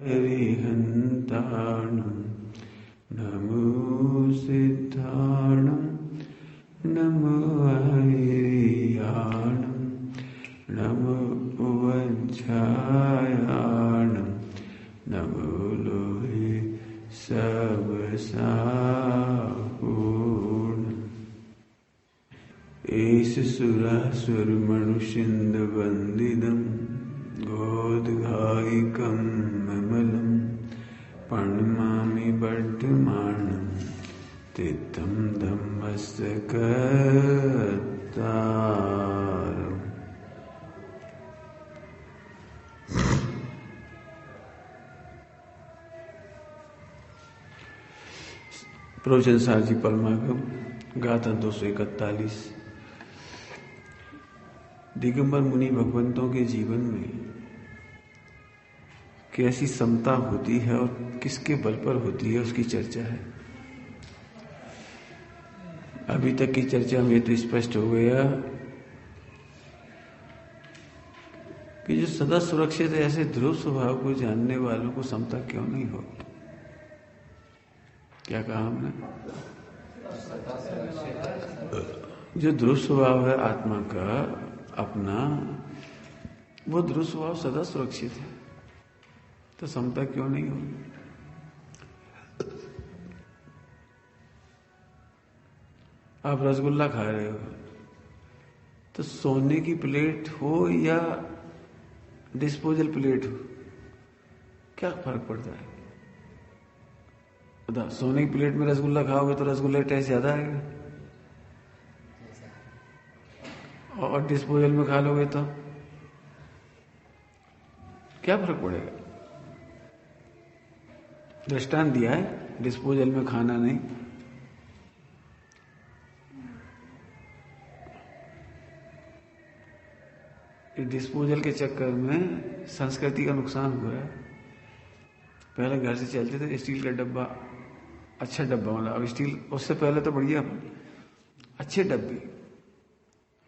हरिहन्ताणं नमो सिद्धाणं नमो हरियाणं नमो वज्रायाणं नमो लोहे सर्वसापूर्णम् एष सुरासुरमनुष्यन्दवन्दितं गोदघायिकं विमलं प्रणमामि वर्धमानं तीर्थं धम्मस्कर्तारम्। प्रवचन सारजी परमागम गाथा 241। दिगंबर मुनि भगवंतों के जीवन में कैसी समता होती है और किसके बल पर होती है उसकी चर्चा है। अभी तक की चर्चा में तो स्पष्ट हो गया कि जो सदा सुरक्षित है ऐसे ध्रुव स्वभाव को जानने वालों को समता क्यों नहीं हो। क्या कहा हमने? जो ध्रुव स्वभाव है आत्मा का अपना, वो ध्रुव स्वभाव सदा सुरक्षित है, तो समता क्यों नहीं होगी? आप रसगुल्ला खा रहे हो तो सोने की प्लेट हो या डिस्पोजल प्लेट हो, क्या फर्क पड़ता है? बता, सोने की प्लेट में रसगुल्ला खाओगे तो रसगुल्ला टेस्ट ज्यादा आएगा, और डिस्पोजल में खा लोगे तो क्या फर्क पड़ेगा? दृष्टांत दिया है, डिस्पोजल में खाना नहीं। डिस्पोजल के चक्कर में संस्कृति का नुकसान हुआ है। पहले घर से चलते थे स्टील का डब्बा, अच्छा डब्बा, मतलब अब स्टील, उससे पहले तो बढ़िया अच्छे डब्बे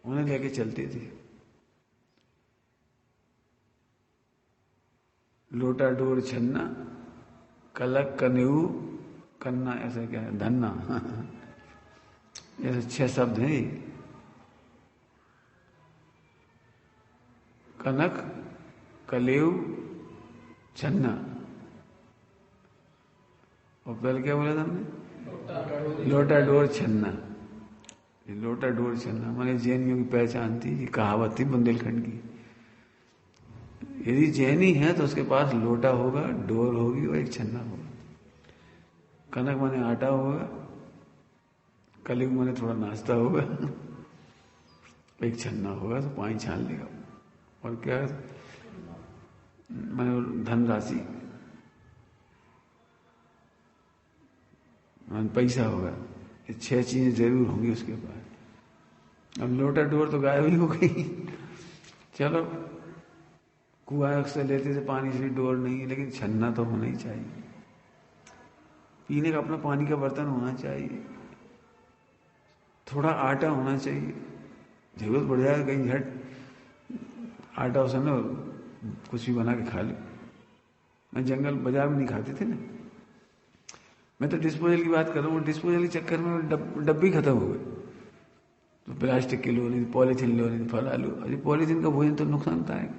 उन्हें लेके चलते थे। लोटा डोर छन्ना कलक कनेऊ कन्ना, ऐसा क्या है, धन्ना ऐसे 6 शब्द हैं। कनक कलेऊ छन्ना, और पहले क्या बोला था हमने? लोटा डोर छन्ना। लोटा डोर छन्ना हमारे जैनियों की पहचान थी, ये कहावत थी बुंदेलखंड की। यदि जैनी है तो उसके पास लोटा होगा, डोर होगी और एक छन्ना होगा। कनक माने आटा होगा, कलयुग माने थोड़ा नाश्ता होगा, एक छन्ना होगा तो पानी छान लेगा। और क्या माने धनराशि, पैसा होगा। ये 6 चीजें जरूर होंगी उसके पास। अब लोटा डोर तो गायब ही हो गई। चलो कुआं से लेते थे पानी, से डोर नहीं है, लेकिन छन्ना तो होना ही चाहिए। पीने का अपना पानी का बर्तन होना चाहिए, थोड़ा आटा होना चाहिए। जरूरत पड़ जाए कहीं झट आटा उसे ना कुछ भी बना के खा लो। मैं जंगल बाजार में नहीं खाते थे ना, मैं तो डिस्पोजल की बात कर रहा हूँ। डिस्पोजल के चक्कर में डब्बी खत्म हो गए, तो प्लास्टिक के लो नहीं, पॉलीथीन लो नहीं, फल आलू। अरे पॉलीथीन का भोजन तो नुकसानदायक,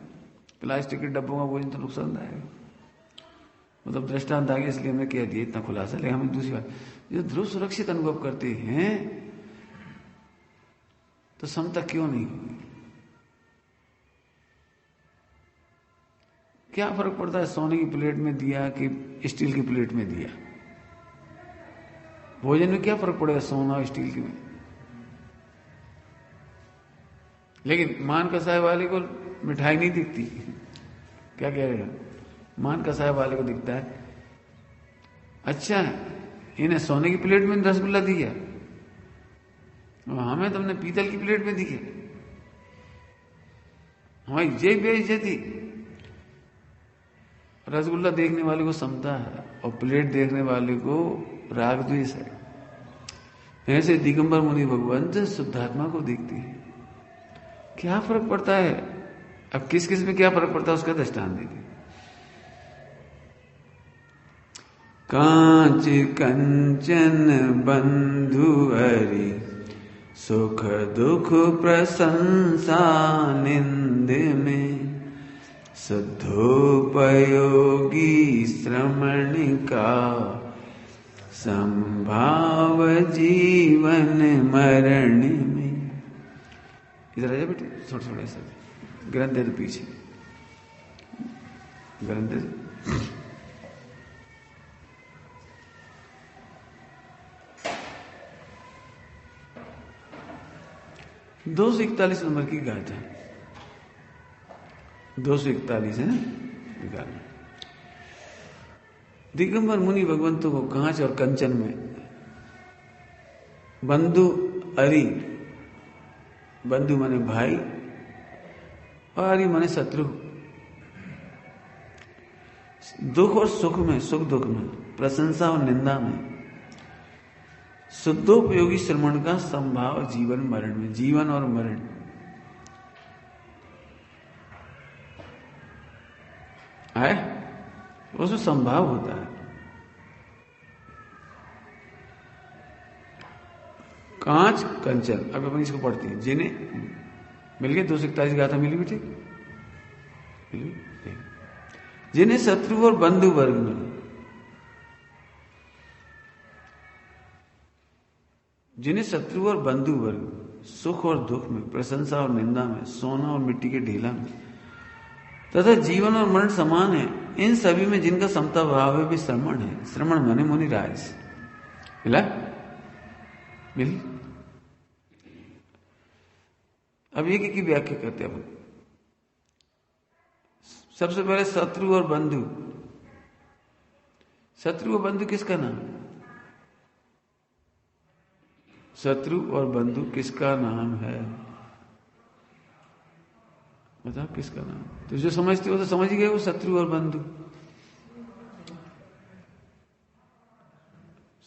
प्लास्टिक के डब्बों का भोजन तो नुकसानदायक। मतलब दृष्टांत आ गया इसलिए हमने कह दिया, इतना खुलासा। लेकिन हमें दूसरी बात, जो ध्रुव सुरक्षित अनुभव करते हैं तो समता क्यों नहीं होगी? क्या फर्क पड़ता है सोने की प्लेट में दिया कि स्टील की प्लेट में दिया? भोजन में क्या फर्क पड़ेगा सोना और स्टील की में? लेकिन मान कसाय वाले को मिठाई नहीं दिखती। क्या कह रहे हो? मान कसाय वाले को दिखता है, अच्छा इन्हें सोने की प्लेट में रसगुल्ला दिया, हमें तुमने पीतल की प्लेट में दिया। हमारी ये बेइज्जती। रसगुल्ला देखने वाले को समता है और प्लेट देखने वाले को राग द्वेष है। ऐसे दिगंबर मुनि भगवंत शुद्धात्मा को देखते हैं। क्या फर्क पड़ता है? अब किस किस में क्या फर्क पड़ता है उसका दृष्टांत देते। कांच कंचन बंधु हरि, सुख दुख प्रशंसा निंद में, शुद्धोपयोगी श्रमण का, संभाव जीवन मरण में। इधर आ जा बेटे, थोड़ा थोड़ा ऐसा ग्रंथ दे पीछे, ग्रंथ दे। 241 नंबर की गाथा, 241 है ना गाथा। दिगंबर मुनि भगवंतों को कांच और कंचन में, बंधु अरि, बंधु माने भाई और अरि माने शत्रु, दुख और सुख में, सुख दुख में, प्रशंसा और निंदा में, शुद्धोपयोगी श्रवण का संभाव जीवन मरण में, जीवन और मरण। है उसमें संभाव होता है। कांच कंचन, अब अपन इसको पढ़ते हैं। जिन्हें मिल गए 241 गाथा मिली भी, ठीक मिली। जिन्हें शत्रु और बंधु वर्ग में, जिन्हें शत्रु और बंधु वर्ग सुख और दुख में, प्रशंसा और निंदा में, सोना और मिट्टी के ढेला में तथा जीवन और मरण समान है, इन सभी में जिनका समता भाव है भी श्रमण है। श्रमण माने मुनि राज। मिला मिल। अब ये की व्याख्या करते हैं अपन। सबसे पहले शत्रु और बंधु। शत्रु और बंधु किसका नाम? शत्रु और बंधु किसका नाम है? बताओ किसका नाम? तो जो समझते हो तो समझ गए वो शत्रु और बंधु।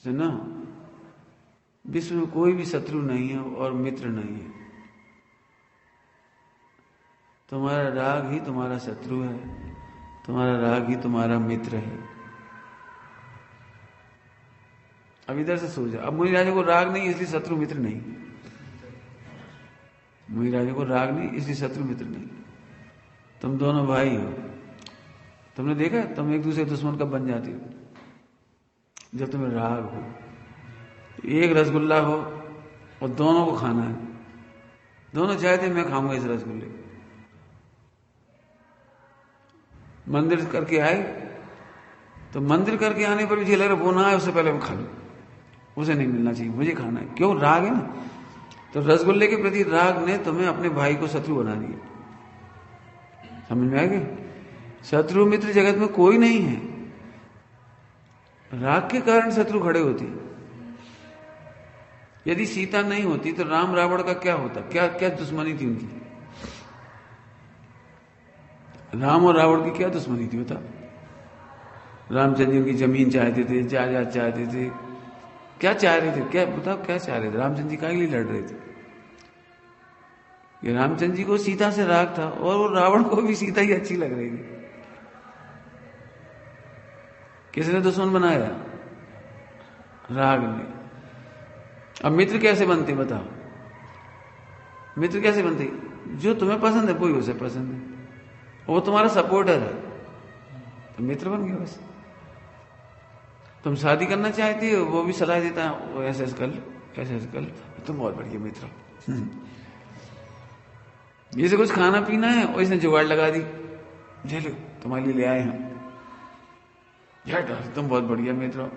सुना, विश्व में कोई भी शत्रु नहीं है और मित्र नहीं है। तुम्हारा राग ही तुम्हारा शत्रु है, तुम्हारा राग ही तुम्हारा मित्र है। अब इधर से सोच जा। अब मुनि राजा को राग नहीं इसलिए शत्रु मित्र नहीं। मुनि राजा को राग नहीं इसलिए शत्रु मित्र नहीं। तुम दोनों भाई हो, तुमने देखा तुम एक दूसरे दुश्मन कब बन जाते हो? जब तुम्हें राग हो। एक रसगुल्ला हो और दोनों को खाना है, दोनों चाहते मैं खाऊंगा इस रसगुल्ले को। मंदिर करके आए तो मंदिर करके आने पर मुझे लग रहा वो ना आए उससे पहले मैं खा लूं, उसे नहीं मिलना चाहिए, मुझे खाना है। क्यों? राग है ना। तो रसगुल्ले के प्रति राग ने तुम्हें अपने भाई को शत्रु बना दिया। समझ में आ गया? शत्रु मित्र जगत में कोई नहीं है, राग के कारण शत्रु खड़े होते। यदि सीता नहीं होती तो राम रावण का क्या होता? क्या क्या दुश्मनी थी उनकी? राम और रावण की क्या दुश्मनी थी बता? रामचंद्र जी की जमीन चाहते थे, जायदाद चाहते थे, क्या चाह रहे थे? क्या बताओ क्या चाह रहे थे? रामचंद्र जी काहे लिए लड़ रहे थे? ये रामचंद्र जी को सीता से राग था और वो रावण को भी सीता ही अच्छी लग रही थी। किसने दुश्मन बनाया? राग ने। अब मित्र कैसे बनते बताओ? मित्र कैसे बनते? जो तुम्हें पसंद है वही उसे पसंद है, वो तुम्हारा सपोर्टर है तो मित्र बन गया बस। तुम शादी करना चाहती हो, वो भी सलाह देता है वो ऐसे कर लो, ऐसे कर लो, तुम बहुत बढ़िया मित्र हो। ये से कुछ खाना पीना है और इसने जुगाड़ लगा दी, चलो तुम्हारे लिए ले आए हम, तुम बहुत बढ़िया मित्र हो।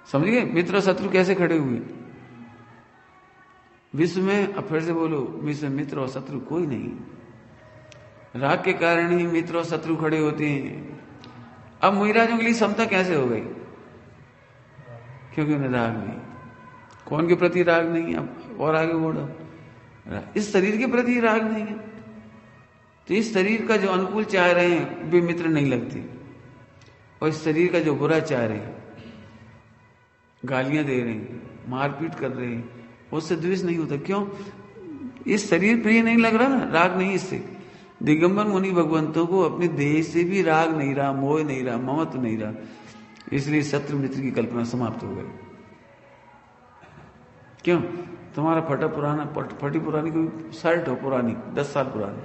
समझ गए? मित्र और शत्रु कैसे खड़े हुए विश्व में? अब फिर से बोलो, विश्व में मित्र और शत्रु कोई नहीं। राग के कारण ही मित्र और शत्रु खड़े होते हैं। अब मुनिराजों के लिए समता कैसे हो गई? क्योंकि उन्हें राग नहीं। कौन के प्रति राग नहीं? अब और आगे बढ़ो, इस शरीर के प्रति राग नहीं है तो इस शरीर का जो अनुकूल चाह रहे हैं वे मित्र नहीं लगते, और इस शरीर का जो बुरा चाह रहे हैं, गालियां दे रहे हैं, मारपीट कर रहे हैं, उससे द्वेष नहीं होता। क्यों? इस शरीर प्रिय नहीं लग रहा ना, राग नहीं इससे। दिगंबर मुनि भगवंतों को अपने देह से भी राग नहीं रहा, मोह नहीं रहा, ममत्व नहीं रहा। इसलिए शत्रु मित्र की कल्पना समाप्त हो गई। क्यों? तुम्हारा फटी पुरानी कोई शर्ट हो, पुरानी 10 साल पुरानी,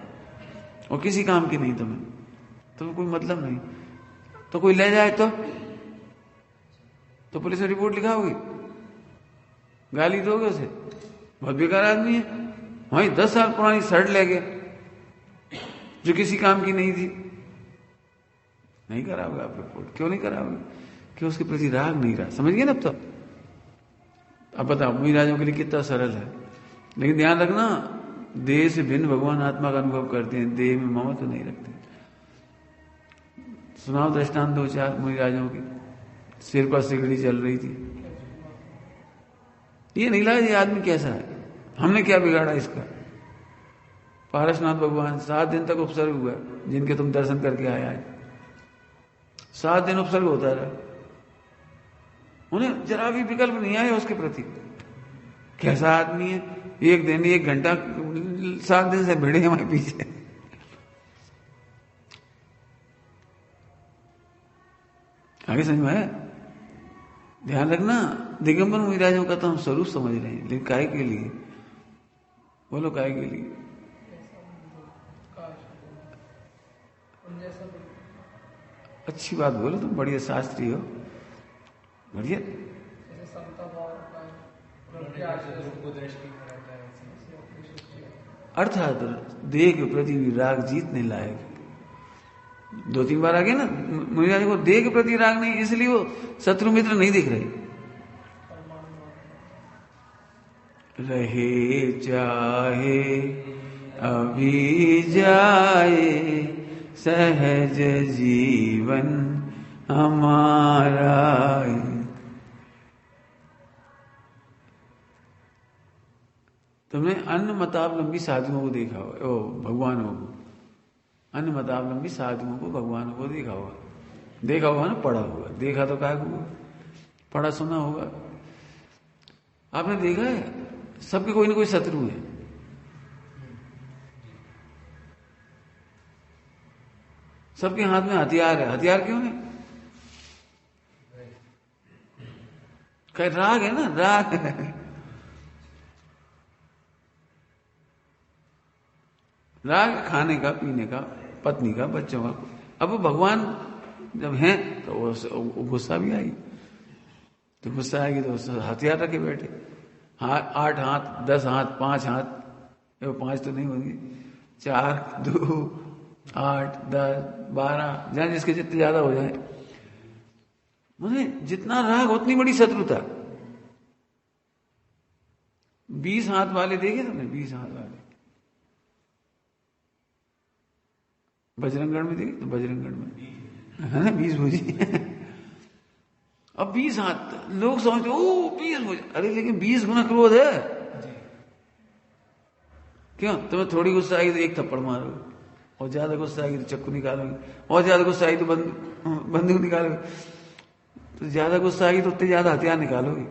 और किसी काम की नहीं, तुम्हें कोई मतलब नहीं, तो कोई ले जाए तो पुलिस में रिपोर्ट लिखाओगे, गाली दोगे उसे, बहुत बेकार आदमी है। वहीं 10 साल पुरानी शर्ट ले गए जो किसी काम की नहीं थी, नहीं कराओगे आप रिपोर्ट। क्यों नहीं कराओगे? कि उसके प्रति राग नहीं रहा। समझ गए ना? अब बताओ मुनिराजों के लिए कितना सरल है। लेकिन ध्यान रखना, देह से भिन्न भगवान आत्मा का अनुभव करते हैं, देह में ममत्व तो नहीं रखते। सुनाओ दृष्टांत 2-4 मुनिराजों के। सिर पर सिगड़ी चल रही थी, ये नहीं लगा ये आदमी कैसा है, हमने क्या बिगाड़ा इसका। पारसनाथ भगवान 7 दिन तक उपसर्ग हुआ, जिनके तुम दर्शन करके आया है, 7 दिन उपसर्ग होता रहा, उन्हें जरा भी विकल्प नहीं आया उसके प्रति। कैसा आदमी है, 1 दिन 1 घंटा 7 दिन से भिड़े हमारे पीछे। आगे समझ में आया? ध्यान रखना, दिगंबर मुनिराजों का तो हम स्वरूप समझ रहे हैं, लेकिन काय के लिए? बोलो काय के लिए? अच्छी बात बोलो, तुम बढ़िया शास्त्री हो, बढ़िया। अर्थात देह के प्रति भी राग जीतने लायक। 2-3 बार आ गया ना मुनिराज को, देह के प्रति राग नहीं, इसलिए वो शत्रु मित्र नहीं दिख रहे। रहे चाहे अभी जाए सहज जीवन हमारा। तुमने अन्न मतावलंबी साधुओं को देखा होगा, ओ भगवानों को, अन्न मतावलंबी साधुओं को, भगवानों को देखा होगा ना, पढ़ा होगा। देखा तो क्या हुआ, पढ़ा सुना होगा। आपने देखा है सबके कोई ना कोई शत्रु है। सबके हाथ में हथियार है। हथियार क्यों है? कहीं राग है ना, राग है। राग खाने का, पीने का, पत्नी का, बच्चों का। अब वो भगवान जब हैं तो वो गुस्सा भी आएगी, तो गुस्सा आएगी तो हथियार रखे बैठे, 8 हाथ, 10 हाथ, 5 हाथ, 5 तो नहीं होंगे, 4, 2, 8, 10, 12, जहां जिसके जितने ज्यादा हो जाए। मुझे जितना राग उतनी बड़ी शत्रुता। 20 हाथ वाले देखे तुमने? 20 हाथ वाले बजरंगगढ़ में देखे? तो बजरंगगढ़ में है ना 20 भुजी। अब 20 हाथ लोग समझते ओ 20 भुजी, अरे लेकिन 20 गुना क्रोध है। क्यों? तुम्हें थोड़ी गुस्सा आएगी तो एक थप्पड़ मारोगे, और ज्यादा गुस्सा आएगी तो चक्कू निकालोगे, और ज्यादा गुस्सा आएगी तो बंदूक निकालोगे, तो ज्यादा गुस्सा आएगी तो उतने ज्यादा हथियार निकालोगे।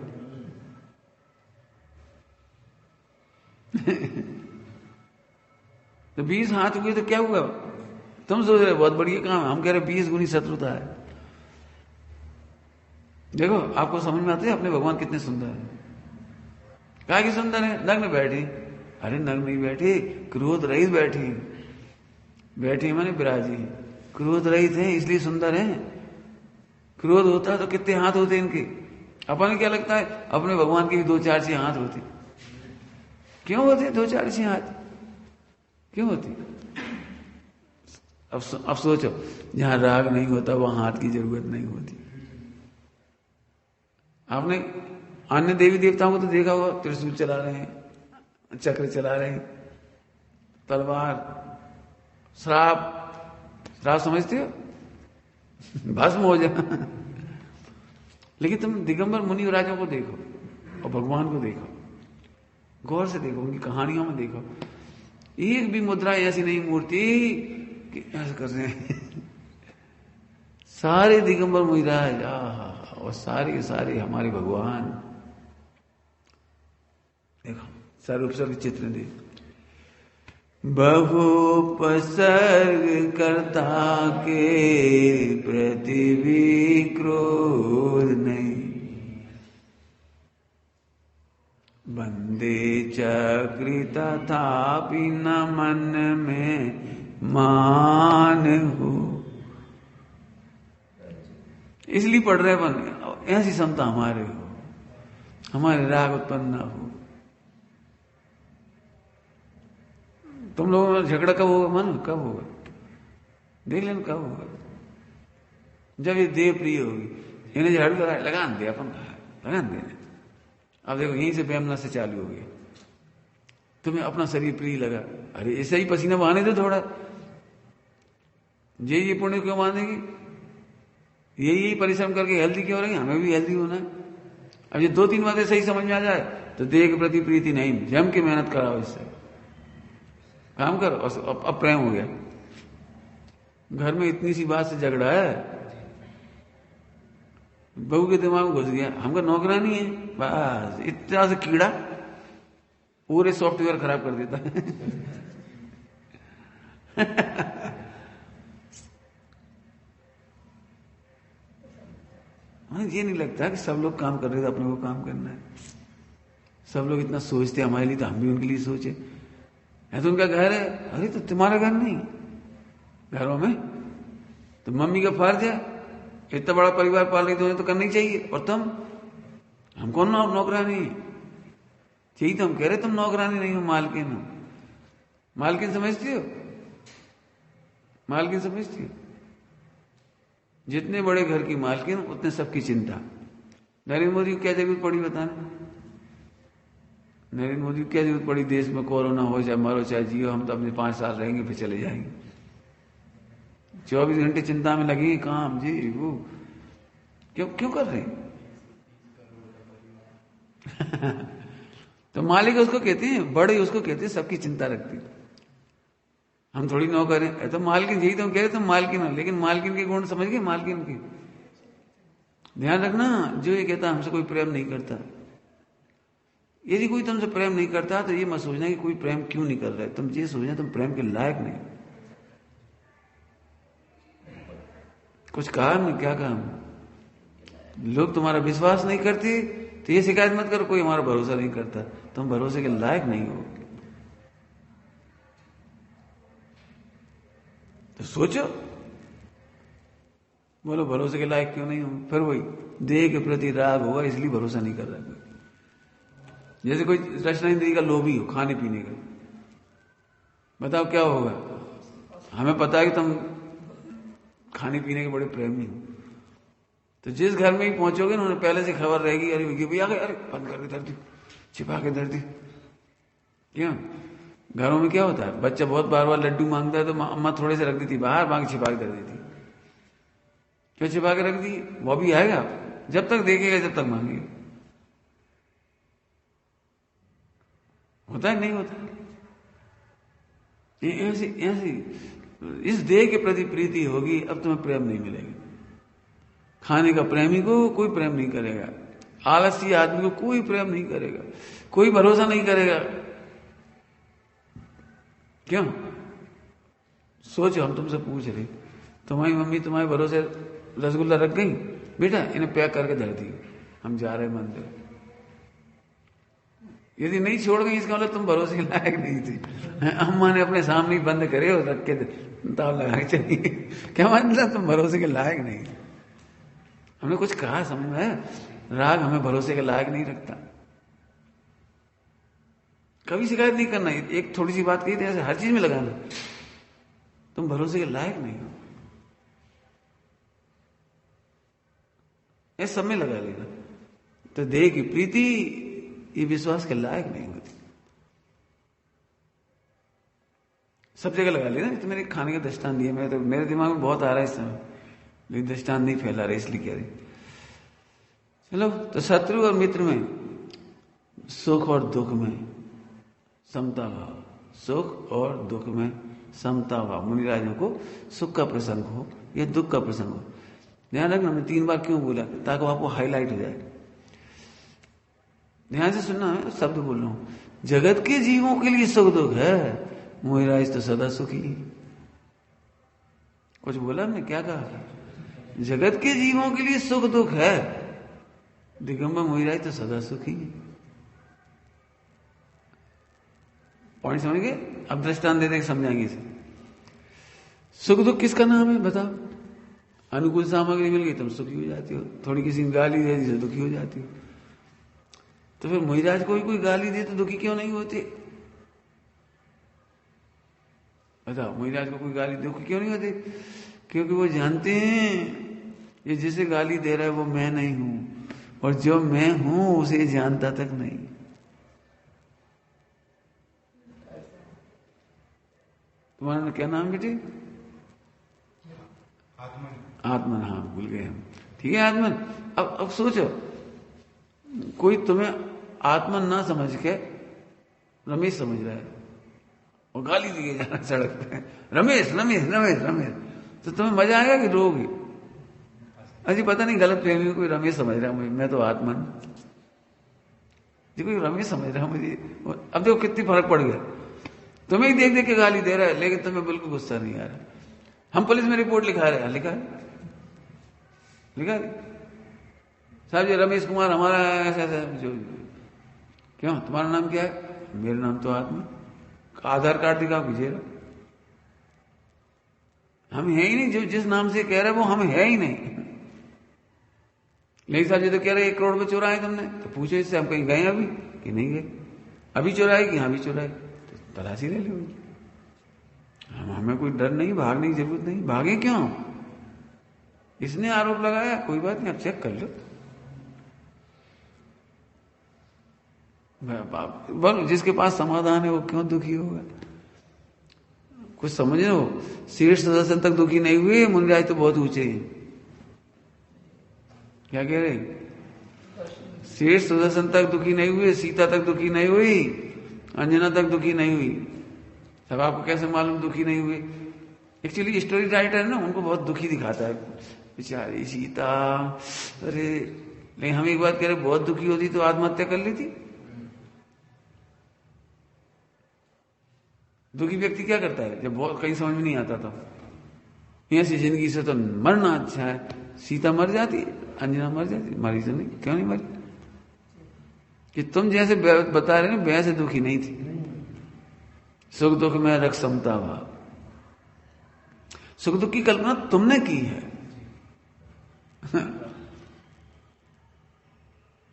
तो 20 हाथ हुए तो क्या हुआ? तुम सोच रहे बहुत बढ़िया काम है, हम कह रहे 20 गुनी शत्रुता है। देखो आपको समझ में आते हैं अपने भगवान कितने सुंदर है। कहा कि सुंदर है? नग्न बैठी, अरे नग्न नहीं बैठी, क्रोध रहित बैठी। बैठी माने विराजी, क्रोध रहित है इसलिए सुंदर है। क्रोध होता तो कितने हाथ होते इनके। अपन क्या लगता है अपने भगवान के भी 2-4 हाथ होते। क्यों होते 2-4 हाथ? क्यों होती? अब सोचो, जहां राग नहीं होता वहां हाथ की जरूरत नहीं होती। आपने अन्य देवी देवताओं को तो देखा होगा, त्रिशूल चला रहे हैं, चक्र चला रहे हैं, तलवार, श्राप समझते हो? भस्म हो जाए। लेकिन तुम दिगंबर मुनि राजों को देखो और भगवान को देखो, गौर से देखो, उनकी कहानियों में देखो, एक भी मुद्रा ऐसी नहीं मूर्ति कि ऐसा कर रहे हैं। सारे दिगंबर मुनिराज, और सारे हमारे भगवान। देखो सारे उपसर्ग चित्र देख, बहुपसर्ग करता के प्रति भी क्रोध नहीं, बंदे चक्र तथापि न मन में मान हो। इसलिए पढ़ रहे बन, ऐसी समता हमारे हो, हमारे राग उत्पन्न ना हो। तुम लोगों में झगड़ा कब होगा? मन कब होगा? देख लेना कब होगा? जब ये देह प्रिय होगी। इन्हें झाड़ू लगा दे, अपन लगा दे। अब देखो यहीं से प्रेमना से चालू हो गया। तुम्हें अपना शरीर प्रिय लगा, अरे ऐसे ही पसीना बहाने दो थोड़ा। ये पुण्य क्यों मानेगी? यही परिश्रम करके हेल्दी क्यों रहेंगे? हमें भी हेल्दी होना है। अब ये 2-3 बातें सही समझ में आ जाए तो देह के प्रति प्रीति नहीं, जम के मेहनत कराओ, इससे काम करो। अब प्रेम हो गया। घर में इतनी सी बात से झगड़ा है, बहू के दिमाग में घुस गया, हमका नौकरानी है, बस इतना से कीड़ा पूरे सॉफ्टवेयर खराब कर देता है। ये नहीं लगता कि सब लोग काम कर रहे थे, अपने को काम करना है। सब लोग इतना सोचते हमारे लिए, तो हम भी उनके लिए सोचे। है तो उनका घर है, अरे तो तुम्हारा घर नहीं। घरों में तो मम्मी का फर्ज है, इतना बड़ा परिवार पाल रही तो करनी चाहिए। और तुम, हम कौन नौकरानी है? चाहिए तो हम कह रहे तुम नौकरानी नहीं हो, मालकिन हो। मालकिन समझती हो? मालकिन समझती हो? जितने बड़े घर की मालकिन उतने सबकी चिंता। नरेंद्र मोदी को क्या जरूरत पड़ी बताना? नरेंद्र मोदी को क्या जरूरत पड़ी? देश में कोरोना हो चाहे मरो चाहे जियो, हम तो अपने 5 साल रहेंगे फिर चले जाएंगे। 24 घंटे चिंता में लगी, काम जी वो क्यों कर रहे हैं? तो मालिक उसको कहते हैं, बड़े उसको कहते हैं सबकी चिंता रखती। हम थोड़ी नौकर हैं। तो मालकिन, यही तो कह रहे तुम मालकिन हो, लेकिन मालकिन के गुण समझ गए? मालकिन के ध्यान रखना। जो ये कहता हमसे कोई प्रेम नहीं करता, यदि कोई तुमसे प्रेम नहीं करता तो ये मत सोचना कि कोई प्रेम क्यों नहीं कर रहा है। तुम ये सोचना तुम प्रेम के लायक नहीं। कुछ कहा नहीं, क्या कहा? लोग तुम्हारा विश्वास नहीं करते तो ये शिकायत मत करो कोई हमारा भरोसा नहीं करता। तुम भरोसे के लायक नहीं हो। तो सोचो, बोलो भरोसे के लायक क्यों नहीं हो? फिर वही देह के प्रति राग होगा, इसलिए भरोसा नहीं कर रहा कोई। जैसे कोई रचना इंद्रिय का लोभी हो, खाने पीने का, बताओ क्या होगा? हमें पता है कि तुम खाने पीने के बड़े प्रेमी हो, तो जिस घर में ही पहुंचोगे ना, उन्हें पहले से खबर रहेगी, अरे भैया अरे बंद कर दे, धर दी, छिपा के धर दी। क्यों? घरों में क्या होता है, बच्चा बहुत बार बार लड्डू मांगता है तो अम्मा थोड़े से रख देती बाहर, बाकी छिपा के धर देती। क्यों छिपा के रख दी? वो भी आएगा, जब तक देखेगा जब तक मांगेगा। होता है नहीं होता? ऐसी इस देह के प्रति प्रीति होगी, अब तुम्हें प्रेम नहीं मिलेगा। खाने का प्रेमी को कोई प्रेम नहीं करेगा, आलसी आदमी को कोई प्रेम नहीं करेगा, कोई भरोसा नहीं करेगा। क्यों? सोचो, हम तुमसे पूछ रहे, तुम्हारी मम्मी तुम्हारे भरोसे रसगुल्ला रख गई, बेटा इन्हें पैक करके धर दी, हम जा रहे मंदिर। यदि नहीं छोड़ गई इसका मतलब तुम भरोसे के लायक नहीं थी। अम्मा ने अपने सामने बंद करे और रख के ताव लगा के चली, क्या मतलब? तुम भरोसे के लायक नहीं। हमने कुछ कहा समझ में? राग हमें भरोसे के लायक नहीं रखता। कभी शिकायत नहीं करना, एक थोड़ी सी बात कही थी ऐसे हर चीज में लगाना, तुम भरोसे के लायक नहीं हो, ऐसे सब में लगा लेना। तो देह की प्रीति ये विश्वास के लायक नहीं होती, सब जगह लगा लेना। तो मेरे खाने के दृष्टांत दिए, मेरे दिमाग में बहुत आ रहा है इस समय, लेकिन दृष्टांत नहीं फैला रहे इसलिए कह रही। चलो, तो शत्रु और मित्र में, सुख और दुख में समता भाव, सुख और दुख में समता भाव। मुनिराजों को सुख का प्रसंग हो या दुख का प्रसंग हो, ध्यान रखना। मैं 3 बार क्यों बोला, ताकि आपको हाईलाइट हो जाए। ध्यान से सुनना, है शब्द बोल रहा हूं। जगत के जीवों के लिए सुख दुख है, मोहिराज तो सदा सुखी है। कुछ बोला हमने, क्या कहा? जगत के जीवों के लिए सुख दुख है, दिगंबर मोहिराज तो सदा सुखी है। पॉइंट समझ गए? अब दृष्टांत दे देंगे, समझाएंगे इसे। सुख दुख किसका नाम है बताओ? अनुकूल सामग्री मिल गई तुम सुखी हो जाती हो, थोड़ी किसी ने गाली दे दी तो दुखी हो जाती हो। तो फिर मोहिराज को कोई गाली दे तो दुखी क्यों नहीं होते? बताओ, मोहिराज को कोई गाली दुखी क्यों नहीं होते? क्योंकि वो जानते हैं ये जिसे गाली दे रहा है वो मैं नहीं हूं, और जो मैं हूं उसे जानता तक नहीं। तुम्हारा क्या नाम बेटे? आत्मन। हाँ, भूल गए हम। ठीक है, आत्मन। अब सोचो, कोई तुम्हें आत्मन ना समझ के रमेश समझ रहा है और गाली दिए जा रहा है सड़क पे, रमेश रमेश रमेश रमेश, तो तुम्हें मजा आएगा कि रोगे? अजी पता नहीं, गलत फहमी में कोई रमेश समझ रहा है मुझे, मैं तो आत्मन जी, कोई रमेश समझ रहा है मुझे। अब देखो कितनी फर्क पड़ गया। तुम्हें ही देख देख के गाली दे रहा है, लेकिन तुम्हें बिल्कुल गुस्सा नहीं आ रहा। हम पुलिस में रिपोर्ट लिखा रहे हैं, लिखा साहब जी रमेश कुमार हमारा ऐसा ऐसा जो, क्यों तुम्हारा नाम क्या है? मेरा नाम तो आत्मा। आधार कार्ड दिखाओ, कीजिएगा। हम है ही नहीं, जो जिस नाम से कह रहे वो हम है ही नहीं। लेकिन साहब जी तो कह रहे 1 करोड़ में चुराए तुमने, तो पूछो इससे हम कहीं गए अभी कि नहीं गए? अभी चुराए कि हाँ भी चुराए, तो तलाशी ले लो। हमें कोई डर नहीं, भागने की जरूरत नहीं। भागे क्यों? इसने आरोप लगाया, कोई बात नहीं, आप चेक कर लो। बोलो, जिसके पास समाधान है वो क्यों दुखी होगा? कुछ समझो, शीर्ष सुदर्शन तक दुखी नहीं हुए, मुनिराज तो बहुत ऊंचे हैं। क्या कह रहे? शीर्ष सुदर्शन तक दुखी नहीं हुए, सीता तक दुखी नहीं हुई, अंजना तक दुखी नहीं हुई। तब आपको कैसे मालूम दुखी नहीं हुए? एक्चुअली स्टोरी राइटर है ना, उनको बहुत दुखी दिखाता है, बेचारी सीता। अरे लेकिन हम एक बात कह रहे, बहुत दुखी होती तो आत्महत्या कर लेती। दुखी व्यक्ति क्या करता है जब बहुत कहीं समझ में नहीं आता? तो ऐसी जिंदगी से तो मरना अच्छा है। सीता मर जाती, अंजना मर जाती, मरी तो नहीं। क्यों नहीं मरी? कि तुम जैसे बता रहे ना, वैसे दुखी नहीं थी। सुख दुख में रख समता भाव। सुख दुख की कल्पना तुमने की है।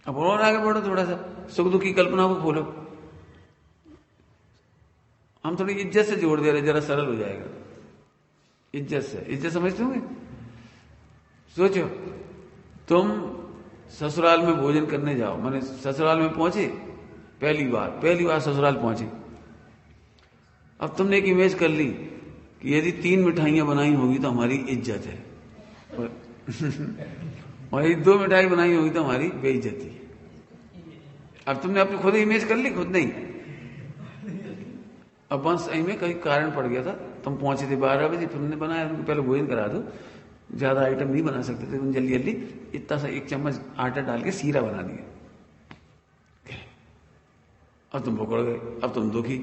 अब और आगे बढ़ो थोड़ा सा, सुख दुख की कल्पना को खोलो। हम थोड़ी इज्जत से जोड़ दे रहे, जरा सरल हो जाएगा। इज्जत से, इज्जत समझते होंगे? सोचो, तुम ससुराल में भोजन करने जाओ, माने ससुराल में पहुंचे, पहली बार ससुराल पहुंचे। अब तुमने एक इमेज कर ली कि यदि 3 मिठाइयां बनाई होगी तो हमारी इज्जत है, और यदि 2 मिठाई बनाई होगी तो हमारी बेइज्जती है। अब तुमने अपनी खुद इमेज कर ली, खुद नहीं। अब बस सही में कहीं कारण पड़ गया था, तुम पहुंचे थे 12 बजे, तुमने बनाया, उनको पहले भोजन करा दो। ज्यादा आइटम नहीं बना सकते थे, तुम जल्दी जल्दी इतना सा 1 चम्मच आटा डाल के सीरा बना दिया। अब तुम पकड़ गए, अब तुम दुखी।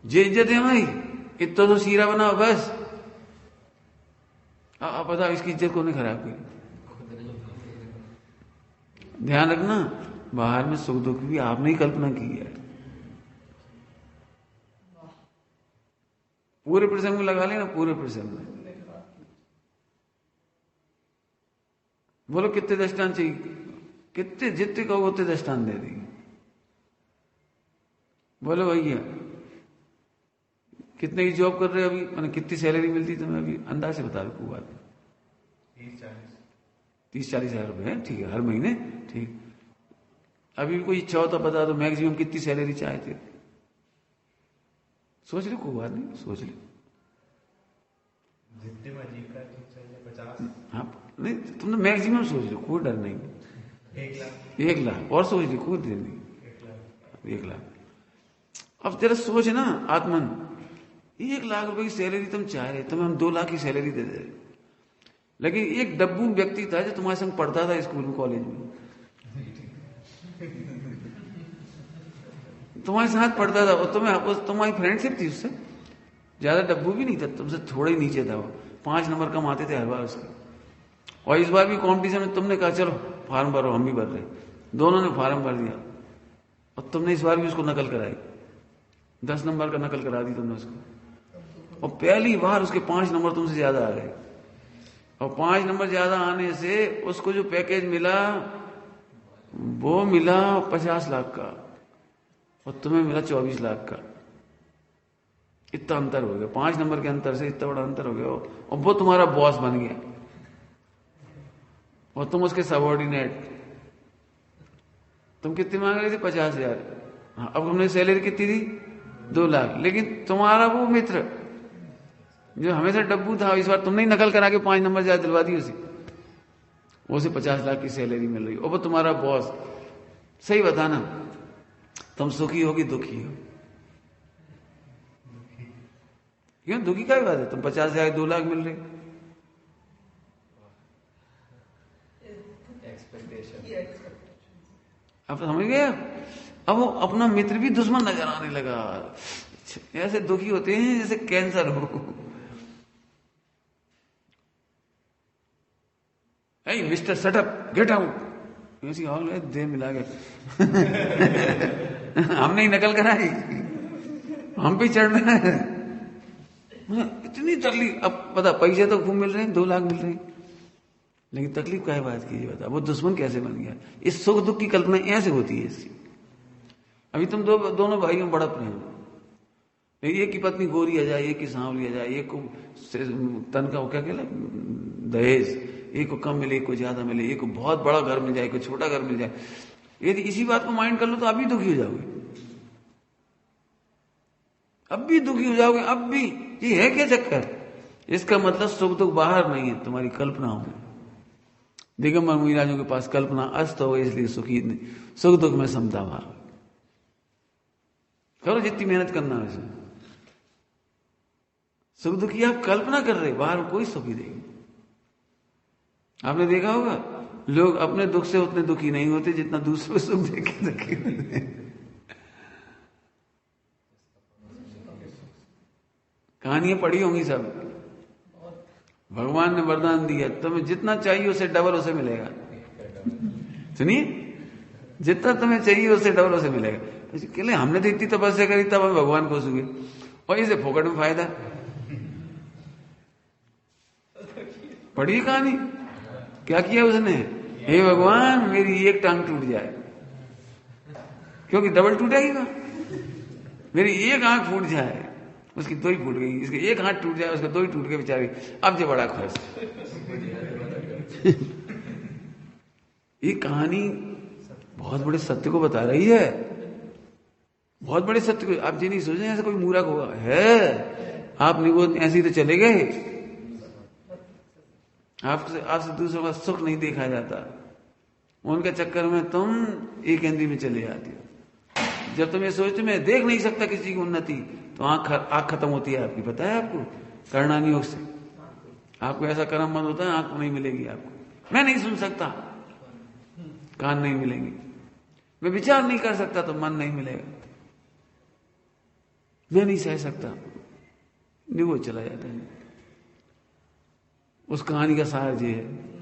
जे इज्जत है हमारी, इतना तो सीरा बनाओ बस। अब बताओ इसकी इज्जत कौन खराब की? ध्यान रखना, बाहर में सुख दुख भी आपने ही कल्पना की है। पूरे प्रसंग में लगा लेना, पूरे प्रसंग में। बोलो कितने दृष्टांत चाहिए? कितने जितने कहो उतने दृष्टांत दे देंगे। बोलो भैया, कितने की जॉब कर रहे हो अभी? मैंने कितनी सैलरी मिलती तुम्हें अभी? अंदाज से बता दो, कोई बात नहीं। 30-40 हजार रुपए है, ठीक है, हर महीने, ठीक। अभी कोई इच्छा हो तो बता दो, मैक्सिमम कितनी सैलरी चाहते? सोच लो, कोई बात नहीं, सोच लो। हाँ नहीं, तुमने मैक्सिमम सोच लो, कोई डर नहीं। 1 लाख और सोच लो, कोई देर नहीं। 1 लाख। अब तेरा सोच ना आत्मन, 1 लाख रुपए की सैलरी तुम चाह रहे, तुम्हें हम 2 लाख की सैलरी दे दे। लेकिन एक डब्बू व्यक्ति था जो तुम्हारे संग पढ़ता था स्कूल में, कॉलेज में, तुम्हारे साथ पढ़ता था, और तुम्हारी फ्रेंडशिप थी उससे, ज्यादा डब्बू भी नहीं था, तुमसे थोड़ा ही नीचे था वो, 5 नंबर कम आते थे हर बार उसके। और इस बार भी कॉम्पिटिशन में तुमने कहा चलो फार्म भरो, हम भी भर रहे, दोनों ने फार्म भर दिया और तुमने इस बार भी उसको नकल कराई, 10 नंबर का नकल करा दी तुमने उसको, और पहली बार उसके 5 नंबर तुमसे ज्यादा आ गए। और 5 नंबर ज्यादा आने से उसको जो पैकेज मिला वो मिला 50 लाख का और तुम्हें मिला 24 लाख का। इतना अंतर हो गया, 5 नंबर के अंतर से इतना बड़ा अंतर हो गया। और वो तुम्हारा बॉस बन गया और तुम उसके सबऑर्डिनेट। तुम कितनी मांग रहे थे? 50,000। हाँ, अब हमने सैलरी कितनी दी? 2 लाख। लेकिन तुम्हारा वो मित्र जो हमेशा डब्बू था, इस बार तुमने ही नकल करा के 5 नंबर ज्यादा दिलवा दी उसे 50 लाख की सैलरी मिल रही और वो तुम्हारा बॉस। सही बताना, तुम सुखी हो कि दुखी हो? क्यों दुखी का बात है? तुम 50,000 2 लाख मिल रहे, अब समझ गए? अब वो अपना मित्र भी दुश्मन नजर आने लगा। ऐसे दुखी होते हैं जैसे कैंसर हो। hey, mister shut up, get out, ऐसी हाल है, दे मिला गया। हमने ही नकल कराई, हम भी चढ़ना है। इतनी तकलीफ। अब पता पैसे तो खूब मिल रहे हैं, 2 लाख मिल रहे हैं, लेकिन तकलीफ क्या है बात कीजिए, बता वो दुश्मन कैसे बन गया? इस सुख दुख की कल्पना ऐसे होती है इससे। अभी तुम दोनों भाई में बड़ा प्रेम, एक की पत्नी गोरी आ जाए, एक की सांवली आ जाए, एक को तन का क्या कहला दहेज, एक को कम मिले, एक को ज्यादा मिले, एक को बहुत बड़ा घर मिल जाए, एक को छोटा घर मिल जाए। यदि इसी बात को माइंड कर लो तो अब भी दुखी हो जाओगे, अब भी दुखी हो जाओगे, अब भी। ये है क्या चक्कर? इसका मतलब सुख दुख बाहर नहीं है, तुम्हारी कल्पनाओं में। दिगंबर मुनिराजों के पास कल्पना अस्त हो, इसलिए सुखी सुख दुख में समता भाव। करो जितनी मेहनत करना वैसे। सुख दुख की आप कल्पना कर रहे, बाहर कोई सुखी देगी। आपने देखा होगा लोग अपने दुख से उतने दुखी नहीं होते जितना दूसरों सुख देख के दुखी होते। कहानियां पढ़ी होंगी सब। भगवान ने वरदान दिया, तुम्हें जितना चाहिए उसे डबल उसे मिलेगा। सुनिए, जितना तुम्हें चाहिए उसे डबल उसे मिलेगा। कहले हमने तो इतनी तपस्या करी तब हम भगवान खुश हुए, और इसे फोकट में फायदा। पढ़ी कहानी, क्या किया उसने? हे भगवान मेरी एक टांग टूट जाए, क्योंकि डबल टूटेगी ना। मेरी एक आंख फूट जाए, उसकी 2 ही फूट गई, इसके एक हाथ टूट जाए, उसका 2 ही टूट गए बेचारी, अब जो बड़ा खुश। ये कहानी बहुत बड़े सत्य को बता रही है, बहुत बड़े सत्य को। आप जी नहीं सोचें ऐसा कोई मूर्ख होगा है, आप नहीं, वो ऐसे ही तो चले गए। आपसे दूसरों का सुख नहीं देखा जाता, उनके चक्कर में तुम एक इंद्री में चले जाते हो। जब तुम ये सोचते मैं देख नहीं सकता किसी की उन्नति, तो आंख खत्म होती है आपकी। पता है आपको? करणानी योग से आपको ऐसा कर्म बंद होता है, आंख नहीं मिलेगी आपको। मैं नहीं सुन सकता, कान नहीं मिलेंगे। मैं विचार नहीं कर सकता, तो मन नहीं मिलेगा। मैं नहीं सह सकता, नहीं, वो चला जाता है। उस कहानी का सार ये है।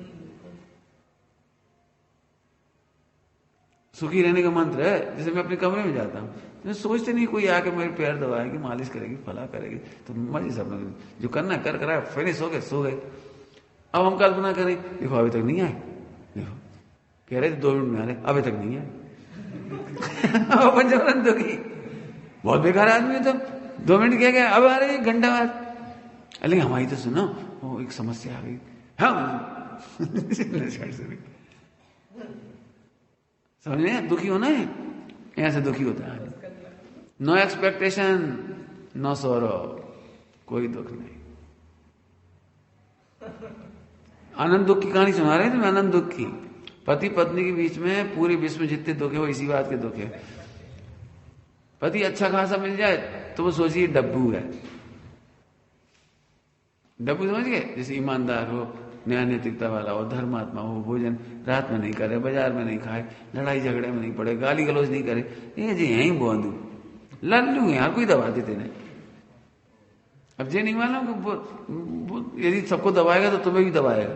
सुखी रहने का मंत्र है। जैसे मैं अपने कमरे में जाता हूं, मैं सोचते नहीं कोई आके मेरे पैर दबाएगी, मालिश करेगी, फला करेगी, तो मजे से अपना जो करना कर करा, फिनिश हो गए, सो गए। अब हम कल्पना करें, देखो अभी तक नहीं आए, देखो कह रहे थे 2 मिनट में आ रहे, अभी तक नहीं आए। पंचवरन दुखी, बहुत बेकार आदमी है। तो 2 मिनट क्या गया, अब आ रहे 1 घंटा बाद। लेकिन हमारी तो सुनो, वो एक समस्या आ गई। समझ में? दुखी होना है, ऐसे दुखी होता है। नो एक्सपेक्टेशन, नो सोरो, कोई दुख नहीं। आनंद दुख की कहानी सुना रहे थे मैं, आनंद दुख की। पति पत्नी के बीच में पूरे विश्व में जितने दुख है वो इसी बात के दुख है। पति अच्छा खासा मिल जाए तो वो सोचिए डब्बू है। डब्बू समझ गए? जैसे ईमानदार हो, न्याय नैतिकता वाला हो, धर्मात्मा हो, भोजन रात में नहीं करे, बाजार में नहीं खाए, लड़ाई झगड़े में नहीं पड़े, गाली गलौज नहीं करे, ये जी यही बोंदू लल्लू है यार, कोई दबा देते नहीं। अब ये नहीं मालूम कि यदि सबको दबाएगा तो तुम्हें भी दबाएगा।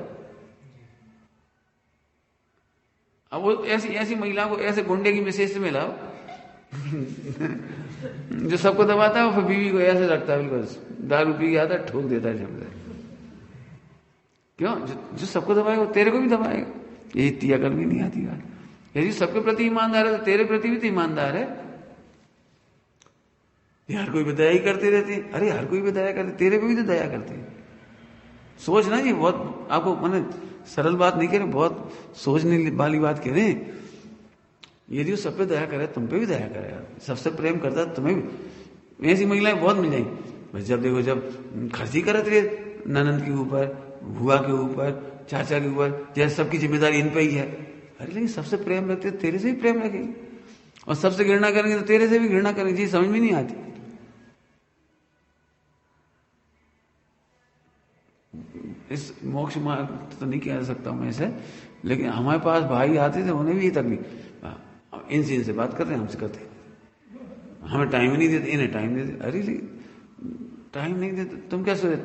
अब वो ऐसी ऐसी महिलाओं को ऐसे गुंडे की मैसेज से मिलाओ जो सबको दबाता है, वो फिर बीवी को ऐसे रखता है, बिल्कुल दारू पी के आता है, ठोक देता है जमकर। क्यों? जो सबको दबाएगा वो तेरे को भी दबाएगा। यही तिया कर भी नहीं आती बात। यदि सबके प्रति ईमानदार है तो तेरे प्रति भी तो ईमानदार है। हर कोई भी दया ही करते रहते हैं। अरे हर कोई भी दया करते, तेरे को भी तो दया करते हैं। सोच ना जी, बहुत आपको मैंने सरल बात नहीं कह रहे, बहुत सोचने वाली बात कह रहे हैं। यदि वो सब पे दया करे, तुम पे भी दया करेगा। सबसे प्रेम करता है तुम्हें भी। ऐसी महिलाएं बहुत मिल जाएंगी। बस जब देखो, जब खर्ची करते रहे ननंद के ऊपर, बुआ के ऊपर, चाचा के ऊपर, जैसे सबकी जिम्मेदारी इन पे ही है। अरे लेकिन सबसे प्रेम रखते तेरे से भी प्रेम रखेंगे, और सबसे घृणा करेंगे तो तेरे से भी घृणा करेंगे। जी समझ में नहीं आती। इस मोक्ष मार्ग तो नहीं कह सकता हूं मैं इसे, लेकिन हमारे पास भाई आते थे, उन्हें भी ये तकलीफ। इनसे बात कर रहे हैं, हमसे करते हमें टाइम ही नहीं देते, इन्हें टाइम देते। अरे टाइम नहीं देते, तुम क्या सोचे?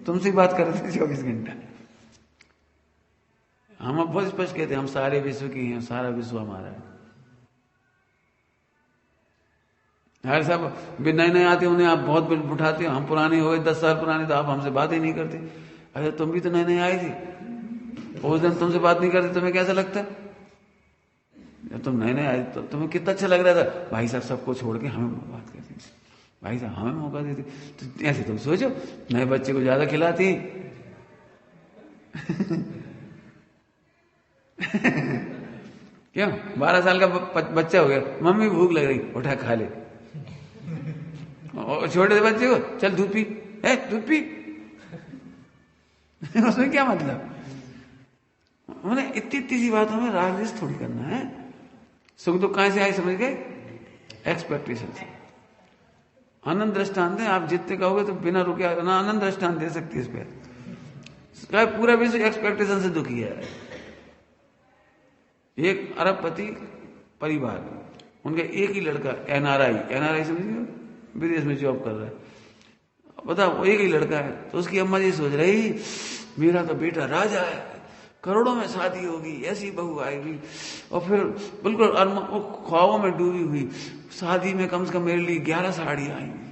तुमसे बात कर रहे थे 24 घंटा। हम अब बहुत स्पष्ट कहते हैं, हम सारे विश्व की हैं, सारा विश्व हमारा है। हर सब भी नए नए आते, उन्हें आप बहुत उठाते हो। हम पुराने हो गए, 10 साल पुराने, तो आप हमसे बात ही नहीं करते। अरे तुम भी तो नए नए आए थे, उस दिन तुमसे बात नहीं करते, तुम्हें कैसा लगता है? जब तुम नए नए आए तो तुम्हें कितना अच्छा लग रहा था। भाई साहब सबको छोड़ के हमें बात करते, भाई साहब हमें मौका देते। तो ऐसे तुम सोचो, नए बच्चे को ज्यादा खिलाती क्यों? 12 साल का बच्चा हो गया, मम्मी भूख लग रही, उठा खा ले। और छोटे बच्चे को चल दूध पी, है दूध पी उसमें क्या मतलब? उन्हें इतनी इतनी सी बातों में राग द्वेष थोड़ी करना है। सुख दुख कहां से आए समझ गए? एक्सपेक्टेशन से। आनंद दृष्टांत है, आप जितने कहोगे तो बिना रुके आनंद दृष्टांत दे सकती है इस पे। पूरा विश्व एक्सपेक्टेशन से दुखी है। एक अरबपति परिवार, उनका एक ही लड़का, एनआरआई समझिए, विदेश में जॉब कर रहा है। बताओ, एक ही लड़का है। तो उसकी अम्मा जी सोच रही, मेरा तो बेटा राजा है, करोड़ों में शादी होगी, ऐसी बहू आएगी, और फिर बिल्कुल ख्वाबों में डूबी हुई, शादी में कम से कम मेरे लिए 11 साड़ी आएंगी।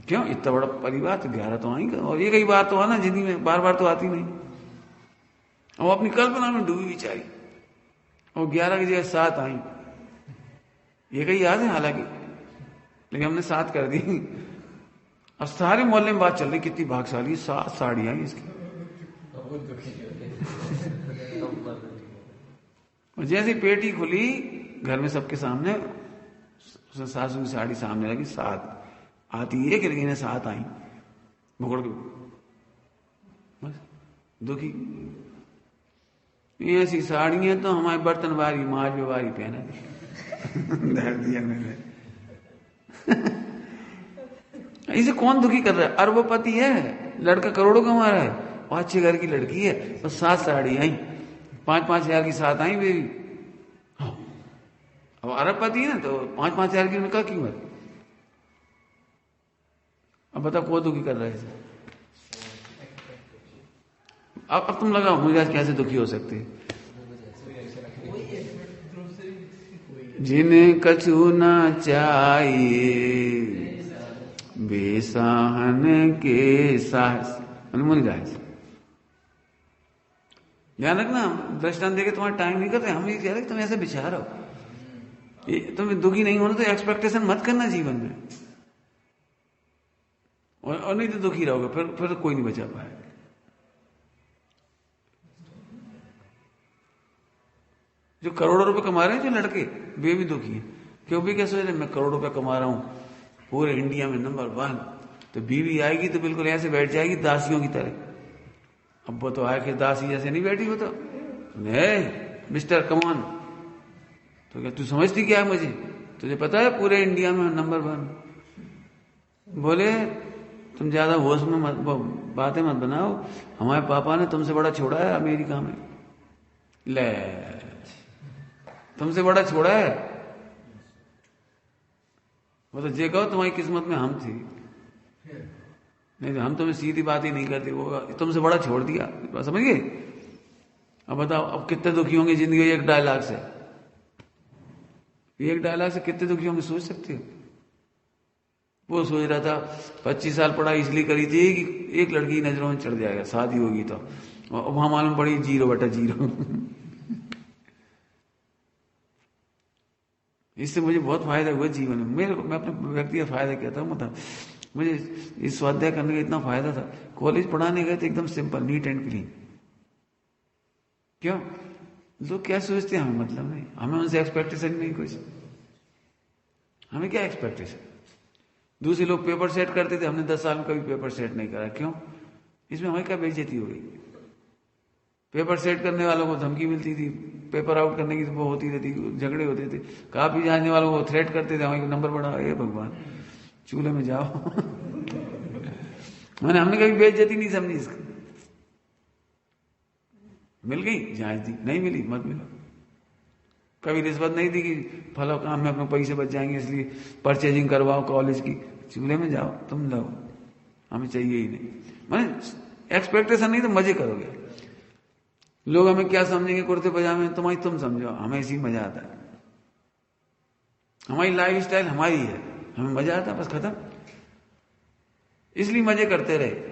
क्यों? इतना बड़ा परिवार, तो 11 तो आएंगे। और ये कई बार तो आना जिंदगी में, बार बार तो आती नहीं। और अपनी कल्पना में डूबी बेचारी, और 11 की जगह 7 आई। ये कहीं याद है हालांकि, लेकिन हमने 7 कर दी। अब सारे मोहल्ले में बात चल रही, कितनी भाग्यशाली, 7 साड़ी आई इसकी। और जैसी पेटी खुली घर में सबके सामने, सासू की साड़ी सामने लगी, 7 आती एक, लेकिन 7 आई भुगड़ के, बस दुखी। ऐसी साड़ियां तो हमारे बर्तन बारी, माज बारी पहना धर दिया मैंने। इसे कौन दुखी कर रहा है? अरबपति है, लड़का करोड़ों कमा रहा है, और अच्छे घर की लड़की है, तो 7 साड़ी आई, 5-5 हजार की 7 आई बेबी। अब अरबपति है ना, तो 5-5 हजार की उनका कीमत। अब बता कौन दुखी कर रहा है इसे? अब तुम लगाओ, मुझे आज कैसे दुखी हो सकते हैं? जिन्हें कछु ना चाहिए, बेसाहन के साहस, अनुमन गाय। ध्यान रखना, दृष्टांत देके तुम्हारा टाइम नहीं करते। हम ये कह रहे तुम ऐसे विचार हो, तुम्हें दुखी नहीं होना तो एक्सपेक्टेशन मत करना जीवन में, और नहीं तो दुखी रहोगे, फिर कोई नहीं बचा पाएगा। जो करोड़ों रुपए कमा रहे हैं जो लड़के, वे भी दुखी हैं। क्यों? भी क्या सोच रहे, मैं करोड़ रुपए कमा रहा हूं, पूरे इंडिया में नंबर 1, तो बीवी आएगी तो बिल्कुल ऐसे बैठ जाएगी दासियों की तरह। अब वो तो आके दासी जैसे नहीं बैठी, वो तो नहीं मिस्टर कमान। तो क्या तू समझती क्या है मुझे? तुझे पता है पूरे इंडिया में नंबर 1। बोले तुम ज्यादा होश में बातें मत बनाओ, हमारे पापा ने तुमसे बड़ा छोड़ा है अमेरिका में। ले, तुमसे बड़ा छोड़ा है। वो तो जे कहो तुम्हारी किस्मत में हम थी, नहीं तो हम तुम्हें सीधी बात ही नहीं करते, वो तुमसे बड़ा छोड़ दिया, समझ गए। अब बताओ अब कितने दुखी होंगे जिंदगी एक डायलॉग से, एक डायलॉग से कितने दुखी होंगे सोच सकते हो। वो सोच रहा था 25 साल पढ़ाई इसलिए करी थी कि एक लड़की नजरों में चढ़ जाएगा, शादी होगी तो, वहां मालूम पड़ी 0/0। इससे मुझे बहुत फायदा हुआ जीवन में, मेरे को मैं अपने व्यक्तिगत फायदा कहता हूँ, मतलब मुझे इस स्वाध्याय करने का इतना फायदा था। कॉलेज पढ़ाने गए तो एकदम सिंपल, नीट एंड क्लीन। क्यों? लोग क्या सोचते हैं हमें मतलब नहीं, हमें उनसे एक्सपेक्टेशन नहीं कुछ, हमें क्या एक्सपेक्टेशन। दूसरे लोग पेपर सेट करते थे, हमने 10 साल में कभी पेपर सेट नहीं करा, क्यों? इसमें हमें क्या बेइज्जती हो गई। पेपर सेट करने वालों को धमकी मिलती थी, पेपर आउट करने की तो वो होती रहती, झगड़े होते थे। काफी जानने वालों को थ्रेट करते थे, हमारे नंबर बढ़ा, हे भगवान चूल्हे में जाओ। हमने कभी बेइज्जती नहीं समझी इसको। मिल गई जांच दी, नहीं मिली मत मिलो। कभी रिश्वत नहीं दी कि फलो काम में अपने पैसे बच जाएंगे इसलिए परचेजिंग करवाओ कॉलेज की, चूल्हे में जाओ तुम लो, हमें चाहिए ही नहीं। मैंने एक्सपेक्टेशन नहीं तो मजे करोगे। लोग हमें क्या समझेंगे कुर्ते पजामे, तुम समझो, हमें इसी मजा आता है। हमारी लाइफ स्टाइल हमारी है, हमें मजा आता है, बस खत्म। इसलिए मजे करते रहे।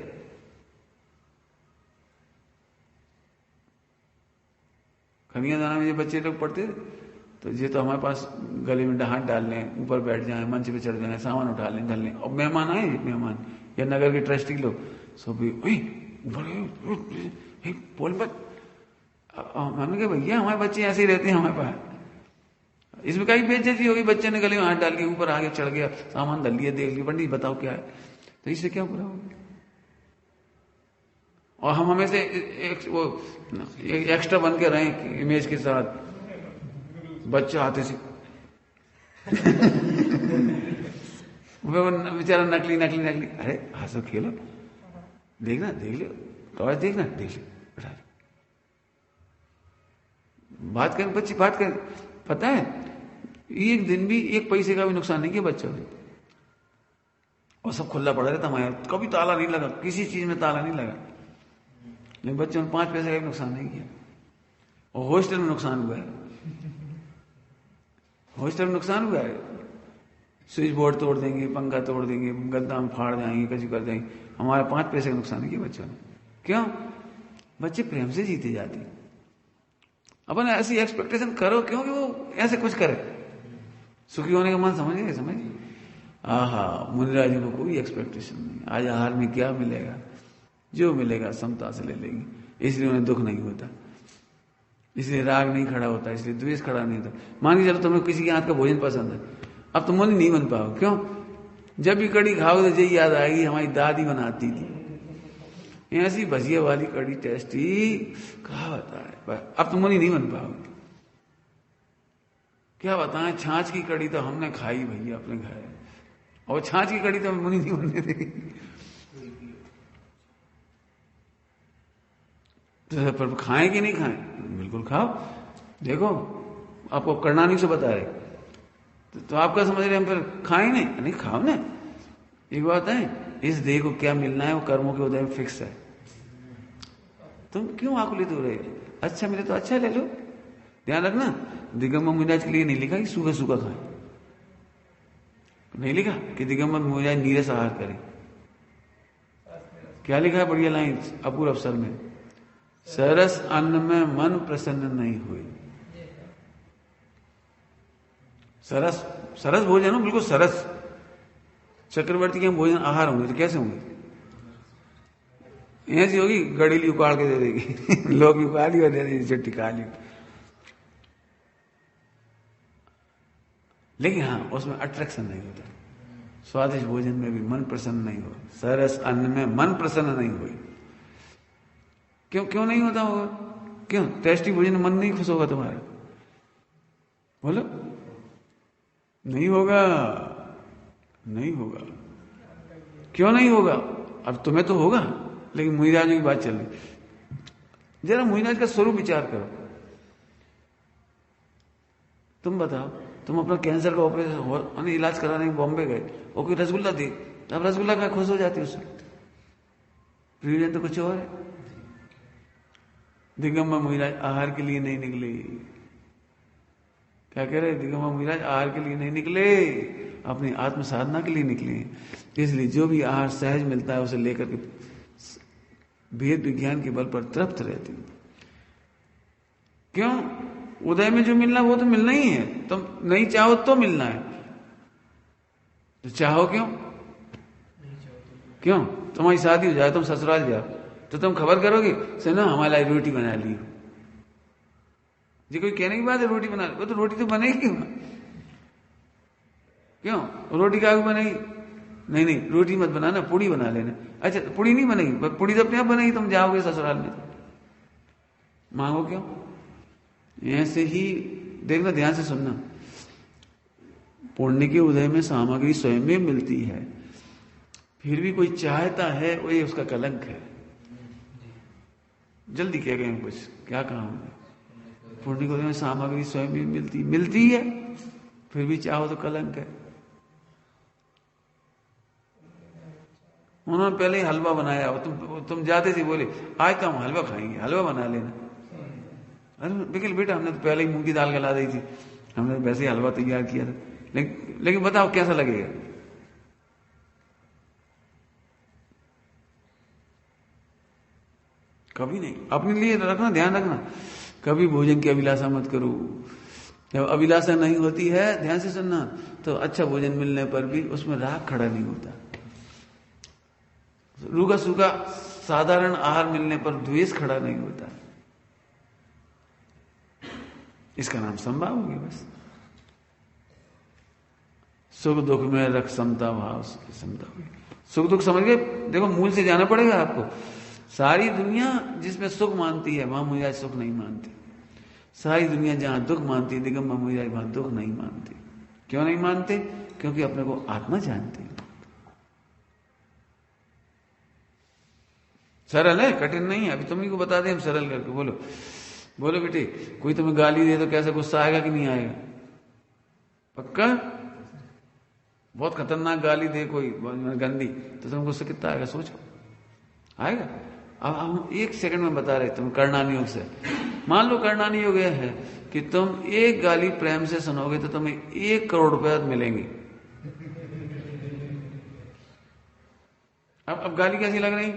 कन्यादान में ये बच्चे लोग पढ़ते तो ये तो हमारे पास गले में हाथ डाल लें, ऊपर बैठ जाएं, मंच पे चढ़ जाएं, सामान उठा लें, ढल लें। और मेहमान आए, मेहमान या नगर के ट्रस्टी लोग सब बोल मत। हमने कहा भैया हमारे बच्चे ऐसे ही रहते हैं हमारे पास, इसमें कहीं बेइज्जती होगी। बच्चे ने गले में हाथ डाल के ऊपर आगे चढ़ गया, सामान धल लिया, देख लिया, पंडित बताओ क्या है, तो इससे क्या बुरा होगा। और हम हमें से वो एक्स्ट्रा बन के रहे इमेज के साथ, बच्चा आते से वो बेचारा नकली नकली नकली, अरे हंसो खेलो, देखना देख लो, टॉर्च देखना देख लो, बैठा लो, बात करें बच्ची बात करें। पता है एक दिन भी एक पैसे का भी नुकसान नहीं किया बच्चों ने, और सब खुला पड़ा रहता हमारे, कभी ताला नहीं लगा, किसी चीज में ताला नहीं लगा, लेकिन बच्चों ने 5 पैसे का भी नुकसान नहीं किया। और हॉस्टल में नुकसान हुआ है, हॉस्टल में नुकसान हुआ है, स्विच बोर्ड तोड़ देंगे, पंखा तोड़ देंगे, गद्दा में फाड़ जाएंगे, कचू कर देंगे, हमारे 5 पैसे का नुकसान नहीं किया बच्चों ने। क्यों? बच्चे प्रेम से जीते जाते। अपन ऐसी एक्सपेक्टेशन करो क्योंकि वो ऐसे कुछ करे, सुखी होने का मन समझिए समझिए। आहा, मुनिराज को कोई एक्सपेक्टेशन नहीं, आज आहार में क्या मिलेगा, जो मिलेगा समता से ले लेंगे, इसलिए उन्हें दुख नहीं होता, इसलिए राग नहीं खड़ा होता, इसलिए द्वेष खड़ा नहीं होता। मान के चलो तुम्हें किसी के हाथ का भोजन पसंद है, अब तुम मुनि नहीं बन पाओ, क्यों? जब भी कड़ी खाओगे तो यही याद आएगी हमारी दादी बनाती थी, ऐसी भजिया वाली कड़ी टेस्टी, कहा बताए, अब तुम मुनि नहीं बन पाओगे। क्या बताएं, छाछ की कड़ी तो हमने खाई भैया अपने घर, और छाछ की कड़ी तो मुनि नहीं बनने देगी। तो पर खाएं कि नहीं खाएं? बिल्कुल खाओ। देखो आपको करनानी से बता रहे, तो आप क्या समझ रहे हैं हम फिर खाएं नहीं खाओ ना। एक बात है, इस देह को क्या मिलना है वो कर्मों के उदय में फिक्स है। तुम क्यों आकुलित हो रहे हो? अच्छा मिले तो अच्छा ले लो। ध्यान रखना, दिगंबर मुनिराज के लिए नहीं लिखा कि सूखा सूखा खाए, नहीं लिखा कि दिगंबर मुनिराज नीरस आहार करें। क्या लिखा है बढ़िया लाइन अपूर्व अवसर में, सरस अन्न में मन प्रसन्न नहीं हुए। सरस सरस भोजन हो, बिल्कुल सरस। चक्रवर्ती के भोजन आहार होंगे तो कैसे होंगे? ऐसी होगी गड़ेली उकाड़ के दे देगी, लोग उकाड़ ली और दे देगी चट्टी खा ली। लेकिन हाँ उसमें अट्रैक्शन नहीं होता, स्वादिष्ट भोजन में भी मन प्रसन्न नहीं हो, सरस अन्न में मन प्रसन्न नहीं हुए। क्यों नहीं होता होगा? क्यों? टेस्टी भोजन में मन नहीं खुश होगा तुम्हारा? बोलो, नहीं होगा, नहीं होगा। क्यों नहीं होगा? अब तुम्हें तो होगा, लेकिन मुनिराज की बात चल रही। जरा मुनिराज का स्वरूप विचार करो। तुम बताओ, तुम अपना कैंसर का ऑपरेशन इलाज कराने बॉम्बे गए और कोई रसगुल्ला दे, अब रसगुल्ला का खुश हो जाती उससे। रीजन तो कुछ और है। दिगंबर मुनिराज आहार के लिए नहीं निकले। क्या कह रहे? दिगंबर मुनिराज आहार के लिए नहीं निकले, अपनी आत्म साधना के लिए निकले। इसलिए जो भी आहार सहज मिलता है उसे लेकर के वेद विज्ञान के बल पर तृप्त रहते हैं। क्यों? उदय में जो मिलना वो तो मिलना ही है, तुम नहीं चाहो तो मिलना है, तो चाहो क्यों? क्यों? तुम्हारी शादी हो जाए, तुम ससुराल जाओ, तो तुम खबर करोगे सुनो हमारे लिए रोटी बना ली। जी कोई कहने की बात है रोटी बना ली, वो तो रोटी तो बनेगी। क्यों? रोटी क्या बनेगी? नहीं नहीं रोटी मत बनाना, पूड़ी बना लेना। अच्छा पूड़ी नहीं बनेगी? पूड़ी तो अपने आप बनेगी, तुम जाओगे ससुराल में तो मांगो क्यों? ऐसे ही देखना, ध्यान से सुनना, पुण्य के उदय में सामग्री स्वयं में मिलती है, फिर भी कोई चाहता है, वही उसका कलंक है। जल्दी कह गए कुछ, क्या कहा हमने? पुण्य के उदय में सामग्री स्वयं में मिलती है, फिर भी चाहो तो कलंक है। उन्होंने पहले ही हलवा बनाया, तुम जाते थे बोले आज तो हम हलवा खाएंगे, हलवा बना लेना। अरे बिल्कुल बेटा हमने तो पहले ही मूंग की दाल गला दी थी, हमने वैसे ही हलवा तैयार किया था, लेकिन बताओ कैसा लगेगा? कभी नहीं। अपने लिए रखना, ध्यान रखना, कभी भोजन की अभिलाषा मत करो। जब अभिलाषा नहीं होती है, ध्यान से सुनना, तो अच्छा भोजन मिलने पर भी उसमें राग खड़ा नहीं होता। रूखा सूखा साधारण आहार मिलने पर द्वेष खड़ा नहीं होता। इसका नाम संभाव हो गया। बस सुख दुख में रख समता भाव, समता हो गई। सुख दुख समझ गए? देखो मूल से जाना पड़ेगा आपको। सारी दुनिया जिसमें सुख मानती है वहां मुनिराज सुख नहीं मानती। सारी दुनिया जहां दुख मानती है, दिगंबर मुनिराज वहां दुख नहीं मानते। क्यों नहीं मानते? क्योंकि अपने को आत्मा जानते हैं। सरल है, कठिन नहीं है। अभी तुम्ही को बता दें हम सरल करके। बोलो बोलो बेटे, कोई तुम्हें गाली दे तो कैसे गुस्सा आएगा कि नहीं आएगा? पक्का? बहुत खतरनाक गाली दे कोई गंदी, तो तुम गुस्सा कितना आएगा? सोचो, आएगा? अब हम एक सेकंड में बता रहे तुम कर्णानी योग से। मान लो कर्णानी योग है कि तुम एक गाली प्रेम से सुनोगे तो तुम्हें 1 करोड़ रुपए मिलेंगे। अब गाली कैसी लग रही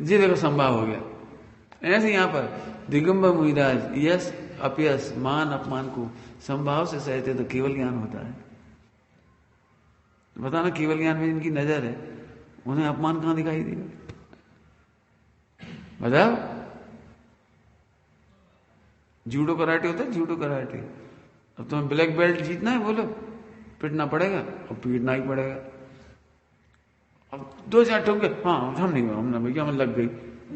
जी? देखो संभाव हो गया। ऐसे यहां पर दिगंबर मुनिराज यश अपयश मान अपमान को संभाव से सहते तो केवल ज्ञान होता है। बताना, केवल ज्ञान में इनकी नजर है, उन्हें अपमान कहां दिखाई देगा? बताओ। जूडो कराटे होता है, जूडो कराटे। अब तुम्हें ब्लैक बेल्ट जीतना है, बोलो पिटना पड़ेगा, और पीटना ही पड़ेगा। अब 2-4 ठोक गए, हाँ हम नहीं, हमने भैया हम लग गई,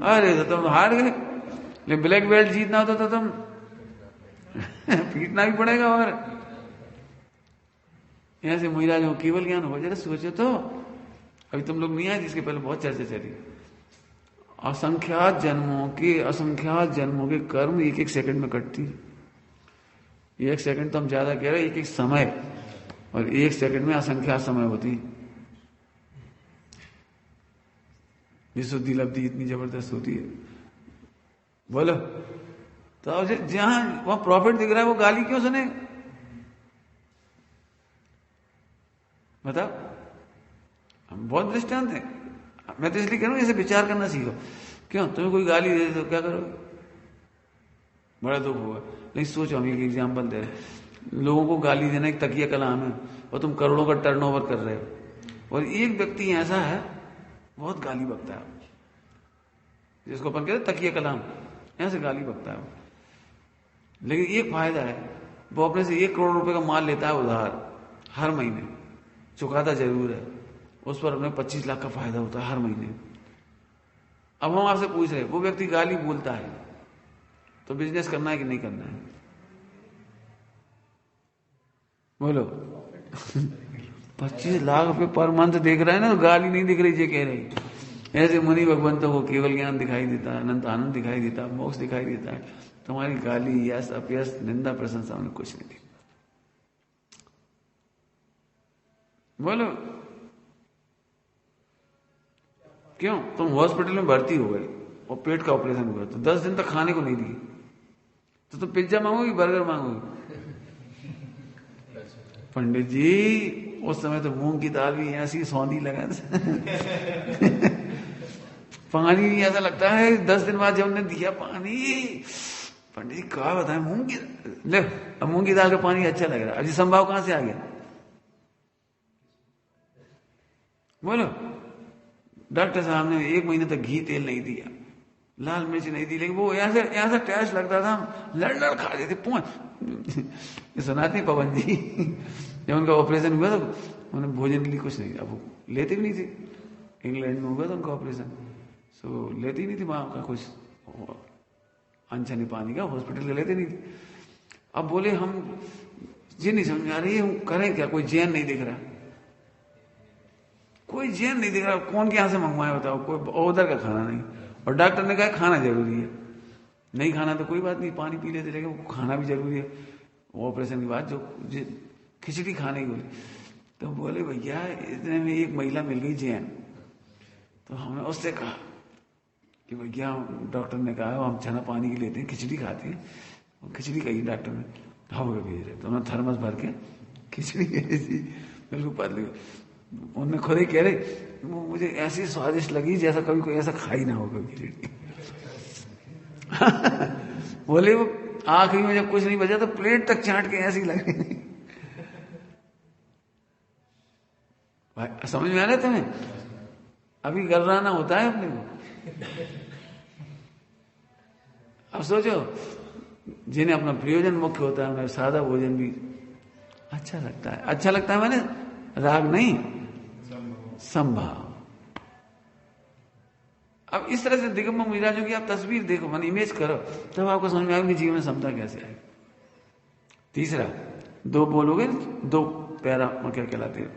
अरे तो तुम हार गए। लेकिन ब्लैक बेल्ट जीतना होता तो तुम पीटना भी पड़ेगा। और ऐसे मुनिराज हो केवल ज्ञान हो जाएगा। सोचो तो, अभी तुम लोग नहीं आए जिसके पहले बहुत चर्चा चली। असंख्यात जन्मों के कर्म 1-1 सेकंड में कटती है। 1 सेकंड तो हम ज्यादा कह रहे हैं, 1-1 समय, और 1 सेकंड में असंख्यात समय होती है। विशुद्धि लब्धि इतनी जबरदस्त होती है, बोलो। तो जहां वहां प्रॉफिट दिख रहा है वो गाली क्यों सुने? बताओ। हम बहुत दृष्टांत है, मैं तो इसलिए कह रहा हूं, ऐसे विचार करना सीखो। क्यों? तुम्हें कोई गाली दे तो क्या करोगे? बड़ा दुख होगा। नहीं सोचो, हम एक एग्जाम्पल दे रहे, लोगों को गाली देना एक तकिया कलाम है, और तुम करोड़ों का टर्नओवर कर रहे हो, और एक व्यक्ति ऐसा है बहुत गाली बकता है, जिसको अपन कहते हैं तकिया कलाम, ऐसे गाली बकता है। लेकिन एक फायदा है, वो अपने से 1 करोड़ रुपए का माल लेता है उधार, हर महीने चुकाता जरूर है, उस पर अपने 25 लाख का फायदा होता है हर महीने। अब हम आपसे पूछ रहे, वो व्यक्ति गाली बोलता है, तो बिजनेस करना है कि नहीं करना है? बोलो 25 लाख रुपए पर मंथ देख रहा है ना, तो गाली नहीं दिख रही, ये कह रही ऐसे मुनि भगवंतों को केवल ज्ञान दिखाई देता है, अनंत आनंद दिखाई देता है, मोक्ष दिखाई देता है। तुम्हारी गाली, यश, अपयश, निंदा, प्रशंसा उन्हें कुछ नहीं दी। बोलो क्यों? तुम हॉस्पिटल में भर्ती हो गए और पेट का ऑपरेशन हुआ तो 10 दिन तक खाने को नहीं दी, तो तुम पिज्जा मांगोगी, बर्गर मांगोगी? पंडित जी उस समय तो मूंग की दाल भी ऐसी सौंधी लगा पानी भी ऐसा लगता है 10 दिन बाद जब हमने दिया पानी, पंडित जी क्या बताएं, मूंग की ले, अब मूंग की दाल का पानी अच्छा लग रहा है। अभी संभाव कहां से आ गया? बोलो। डॉक्टर साहब ने 1 महीने तक घी तेल नहीं दिया, लाल मिर्च नहीं दी, लेकिन वो ऐसा टेस्ट लगता था, लड़ खा देते ये सुनाते पवन जी जब उनका ऑपरेशन हुआ तो उन्होंने भोजन के लिए कुछ नहीं, अब वो लेते भी नहीं थे। इंग्लैंड में हुआ था उनका ऑपरेशन, सो लेते ही नहीं थे वहां का कुछ अनछनी पानी का, हॉस्पिटल का लेते नहीं थे। अब बोले हम ये नहीं समझ आ रही है, हम करें क्या? कोई जैन नहीं दिख रहा, कोई जैन नहीं दिख रहा, कौन के यहां से मंगवाए बताओ? कोई उधर का खाना नहीं। और डॉक्टर ने कहा खाना जरूरी है, नहीं खाना तो कोई बात नहीं, पानी पी लेते रहेंगे, वो खाना भी जरूरी है। ऑपरेशन के बाद जो खिचड़ी खाने की बोली, तो बोले भैया इतने में एक महिला मिल गई जैन, तो हमने उससे कहा कि भैया डॉक्टर ने कहा हम चना पानी की लेते हैं, खिचड़ी खाते हैं, और खिचड़ी कही डॉक्टर ने हवा भेज रहे, तो उन्होंने थर्मस भर के खिचड़ी भेजी, बिल्कुल पतली। उन्होंने खुद ही कह रहे वो मुझे ऐसी स्वादिष्ट लगी जैसा कभी कोई ऐसा खाई ना हो कभी खिचड़ी बोले वो आखिरी में जब कुछ नहीं बचा तो प्लेट तक चाट के ऐसी लगी भाई। समझ में आ रहा है तुम्हें? अभी गर्राना होता है अपने को। अब सोचो जिन्हें अपना प्रयोजन मुख्य होता है उन्हें सादा भोजन भी अच्छा लगता है। अच्छा लगता है मैंने राग नहीं, संभाव। अब इस तरह से दिगंबर मुनिराजों की आप तस्वीर देखो, मन इमेज करो, तब आपको समझ में आएगा कि जीवन में समता कैसे आएगी। तीसरा 2 बोलोगे, 2 पैरा क्या कहलाते हैं,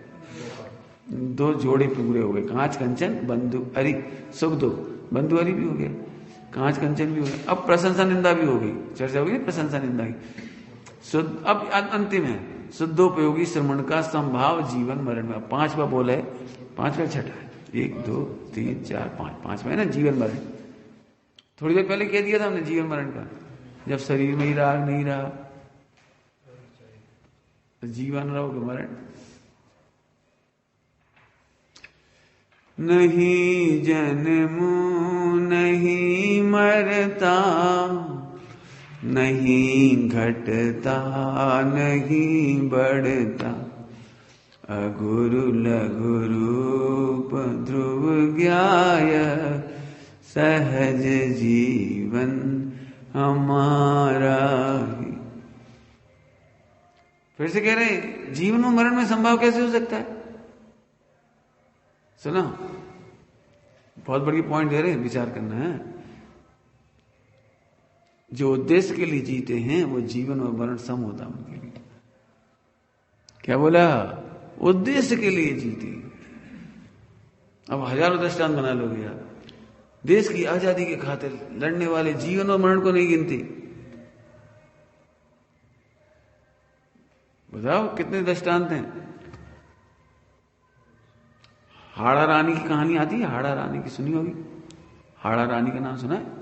2 जोड़े पूरे हो गए। कांच कंचन बंधु अरि सुख दुख, बंधु अरि भी हो गया, कांच कंचन भी हो गया। अब प्रशंसा निंदा भी हो गई, चर्चा होगी प्रशंसा निंदा की। शुद्ध अब अंतिम है शुद्धोपयोगी श्रवण का संभाव जीवन मरण में। 5वां बोल है, 5वां छठा है, 1 2 3 4 5, 5वां है ना जीवन मरण। थोड़ी देर पहले कह दिया था हमने जीवन मरण का, जब शरीर में ही राग नहीं रहा तो जीवन रहोगे मरण नहीं। जन्मू नहीं मरता, नहीं घटता नहीं बढ़ता, अगुरु लघु रूप ध्रुव ज्ञाय, सहज जीवन हमारा ही। फिर से कह रहे जीवन और मरण में संभाव कैसे हो सकता है? सुना, बहुत बड़ी पॉइंट दे रहे हैं, विचार करना है। जो उद्देश्य के लिए जीते हैं वो जीवन और मरण सम होता है उनके लिए। क्या बोला? उद्देश्य के लिए जीते। अब हजारों दृष्टांत बना लोगे यार, देश की आजादी के खातिर लड़ने वाले जीवन और मरण को नहीं गिनते। बताओ कितने दृष्टांत हैं। हाड़ा रानी की कहानी आती है, हाड़ा रानी की सुनी होगी, हाड़ा रानी का नाम सुना है?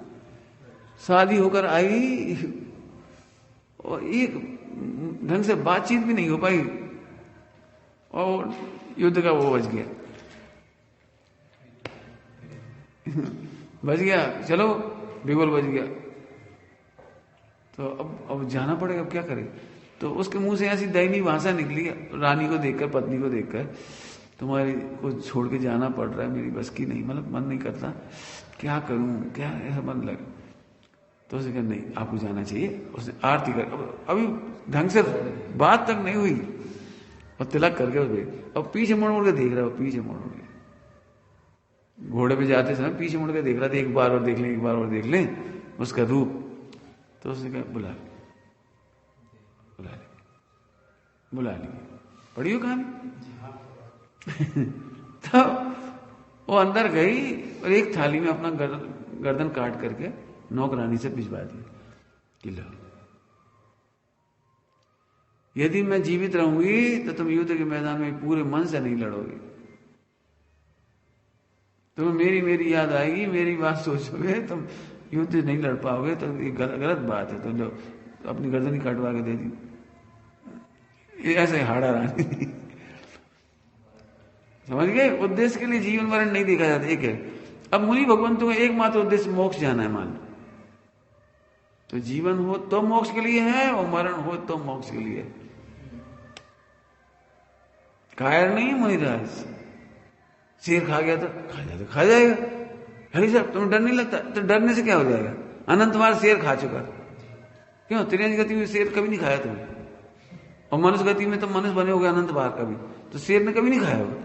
शादी होकर आई और एक ढंग से बातचीत भी नहीं हो पाई और युद्ध का वो बच गया बच गया, चलो बिगुल बच गया। तो अब जाना पड़ेगा, अब क्या करें? तो उसके मुंह से ऐसी दयनीय भाषा निकली रानी को देखकर, पत्नी को देखकर, तुम्हारी को छोड़ के जाना पड़ रहा है, मेरी बस की नहीं, मतलब मन नहीं करता, क्या करूं, क्या ऐसा मन लगा। तो उसने कहा नहीं आपको जाना चाहिए। उसने आरती कर, अभी ढंग से बात तक नहीं हुई और तिलक करके उस अब पीछे मुड़ के देख रहा है, पीछे मुड़ के घोड़े पे जाते समय पीछे मुड़ के देख रहा था, एक बार और देख लें, एक बार और देख लें उसका रूप। तो उसने कहा बुला ले, बुला ले, बुला ले, पढ़ियो कहानी। तो वो अंदर गई और एक थाली में अपना गर्दन काट करके नौकरानी से भिजवा दी कि लो, यदि मैं जीवित रहूंगी तो तुम युद्ध के मैदान में पूरे मन से नहीं लड़ोगे, तुम्हें मेरी याद आएगी, मेरी बात सोचोगे, तुम युद्ध नहीं लड़ पाओगे। तो ये गलत बात है। तो लो अपनी गर्दन ही काटवा के दे दी। ये ऐसे हाड़ा रानी समझ गए? उद्देश्य के लिए जीवन मरण नहीं देखा जाता। एक है अब मुनि भगवंतों का एकमात्र उद्देश्य मोक्ष जाना है मान लो, तो जीवन हो तो मोक्ष के लिए है और मरण हो तो मोक्ष के लिए। कायर नहीं है मुनिराज, शेर खा गया तो खा जाएगा। हरी साहब तुम्हें डर नहीं लगता? तो डरने से क्या हो जाएगा? अनंत बार शेर खा चुका। क्यों? त्रियंज गति में शेर कभी नहीं खाया तुमने, और मनुष्य गति में तो मनुष्य बने हो गए अनंत बार कभी, तो शेर ने कभी नहीं खाया होगा।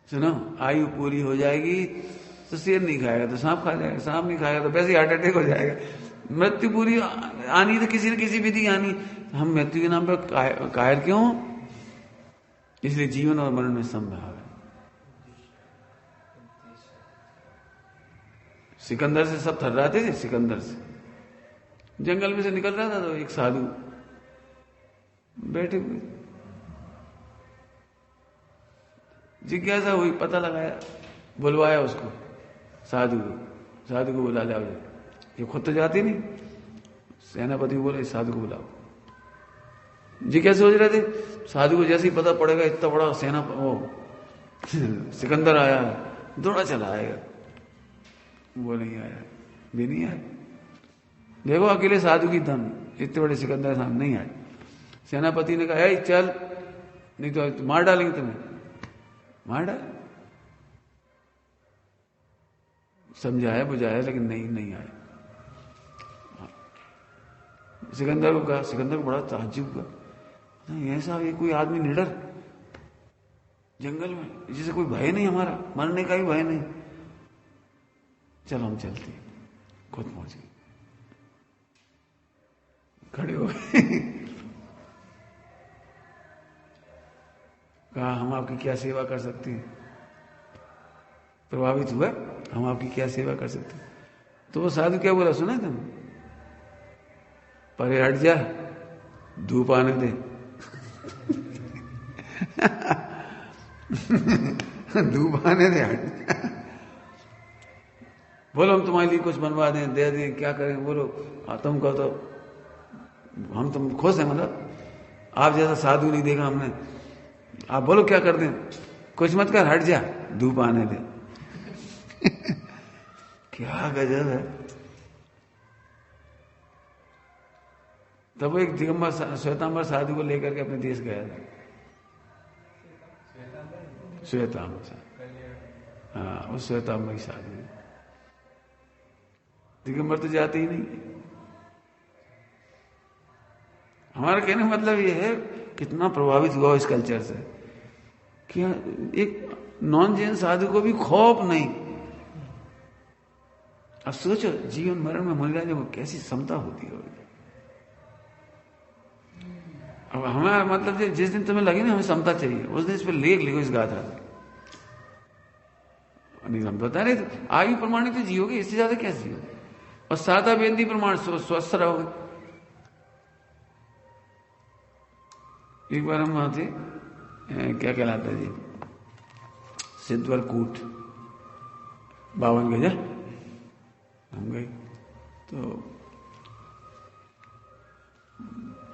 सुनो, आयु पूरी हो जाएगी तो शेर नहीं खाएगा तो सांप खा जाएगा, सांप नहीं खाएगा तो वैसे ही हार्ट अटैक हो जाएगा। मृत्यु पूरी आनी तो किसी न किसी विधि आनी। हम मृत्यु के नाम पर कायर क्यों? इसलिए जीवन और मरण में संभाव है। सिकंदर से सब थर्राते थे। सिकंदर से जंगल में से निकल रहा था तो एक साधु बैठे हुए, जिज्ञासा हुई, पता लगाया, बुलवाया उसको, साधु को बुला लाओ। ये खुद तो जाती नहीं, सेनापति को बोला इस साधु को बुलाओ। जी क्या सोच रहे थे? साधु को जैसे ही पता पड़ेगा इतना बड़ा सेना वो सिकंदर आया, दौड़ा चला आएगा। वो नहीं आया, भी नहीं आया। देखो अकेले साधु की दम, इतने बड़े सिकंदर सामने नहीं आए। सेनापति ने कहा चल, नहीं तो मार डालेंगे तुम्हें। मार डाल, समझाया बुझाया लेकिन नहीं आए। सिकंदर को कहा, सिकंदर को बड़ा ताज्जुब हुआ, ऐसा ये कोई आदमी निडर जंगल में, जिसे कोई भय नहीं, हमारा मरने का भी भय नहीं। चलो हम चलते। खुद पहुंच गए, खड़े हो गए। कहा हम आपकी क्या सेवा कर सकते हैं? प्रभावित हुआ, हम आपकी क्या सेवा कर सकते हैं? तो वो साधु क्या बोला सुना तुम? परे हट जा, धूप आने दे। धूप आने दे, हट। बोलो हम तुम्हारे लिए कुछ बनवा दें, दे दें, क्या करें? बोलो तुम कहो तो हम तुम खुश हैं। मतलब आप जैसा साधु नहीं देखा हमने। आप बोलो क्या कर दें? कुछ मत कर, हट जा, धूप आने दे। क्या गजब है। तब वो एक दिगंबर श्वेतांबर साधु को लेकर के अपने देश गया था। श्वेतांबर, हाँ वो श्वेतांबर साधु। दिगंबर तो जाते ही नहीं। हमारा कहने का मतलब ये है कितना प्रभावित हुआ इस कल्चर से कि एक नॉन जैन साधु को भी खौफ नहीं। अब सोचो जीवन मरण में मुनिराजों को कैसी समता होती है। अब हमारा मतलब जिस दिन तुम्हें लगे ना हमें समता चाहिए, उस दिन इस पर लेख लिखो इस गाथा। नहीं हम बता रहे थे आयु प्रमाणित तो जियोगे, इससे ज्यादा क्या जियोगे? और सादा बेंदी प्रमाण स्वस्थ रहोगे। एक बार हम वहां थे, क्या कहलाता है जी, सिद्धवर कूट 52 गज हम गए। तो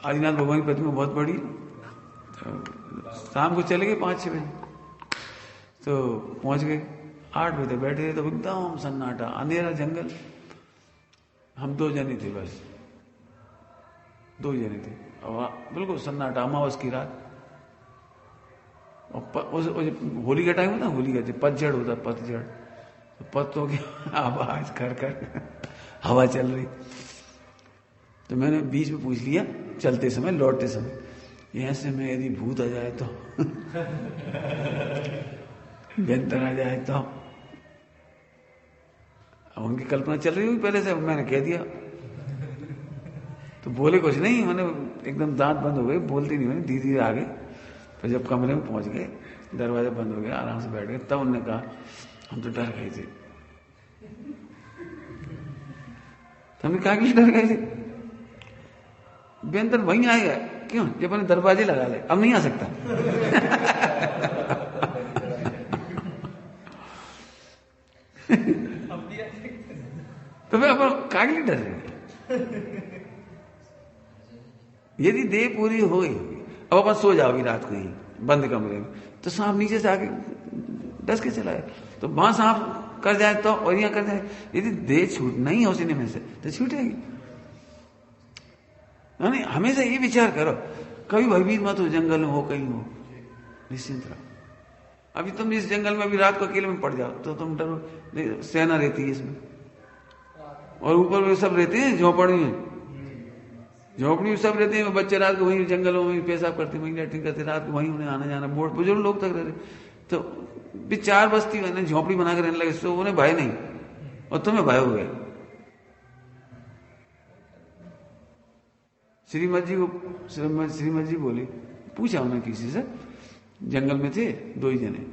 आदिनाथ भगवान की प्रतिमा बहुत बड़ी। तो शाम को चले गए 5-6 बजे, तो पहुंच गए 8 बजे तक बैठे थे। तो एकदम सन्नाटा, अंधेरा जंगल। हम 2 जने थे, बस 2 जने थे, और बिल्कुल सन्नाटा, अमावस की रात। और होली का टाइम होता है, होली का पतझड़ होता, पतझड़, तो पत्तों की आवाज कर कर हवा चल रही। तो मैंने बीच में पूछ लिया, चलते समय लौटते समय, यहां से मैं यदि भूत आ जाए तो व्यंतर आ जाए तो। अब उनकी कल्पना चल रही हुई पहले से, मैंने कह दिया। तो बोले कुछ नहीं, मैंने एकदम दांत बंद हो गए, बोलती नहीं, मैंने धीरे धीरे आ गए। तो जब कमरे में पहुंच गए दरवाजा बंद हो गया, आराम से बैठ गए। तब उन्होंने कहा हम तो डर गए थे। हमने कहा कि डर गए थे? व्यंतर वहीं आएगा क्यों, जब अपने दरवाजे लगा ले, अब नहीं आ सकता। तो फिर अपन कागली डर रहे। यदि देह पूरी हो गई, अब अपन सो जाओगी रात को ही बंद कमरे में, तो सांप नीचे से आके डस के चलाए, तो वहां सांप कर जाए तो, और यहां कर जाए। यदि देह छूटना ही है उसी में से तो छूटेगी। नहीं, हमेशा ये विचार करो, कभी भयभीत मत हो, जंगल में हो कहीं हो, निश्चिंत रहो। अभी तुम इस जंगल में अभी रात को अकेले में पड़ जाओ तो तुम डरो, सेना रहती है इसमें, और ऊपर वे सब रहते हैं झोपड़ी में, झोपड़ी में सब रहते हैं। बच्चे रात को वहीं जंगलों में पेशाब करते, वहीं लैट्रिन करते, रात को वहीं उन्हें आना जाना, बोर्ड बुजुर्ग लोग तक रहते। तो भी 4 बस्ती मैंने झोपड़ी बना कर रहने लगे, तो उन्हें भय नहीं, और तुम्हें भय हो गया। श्रीमद जी बोली, पूछा उन्हें किसी से, जंगल में थे 2 ही जने,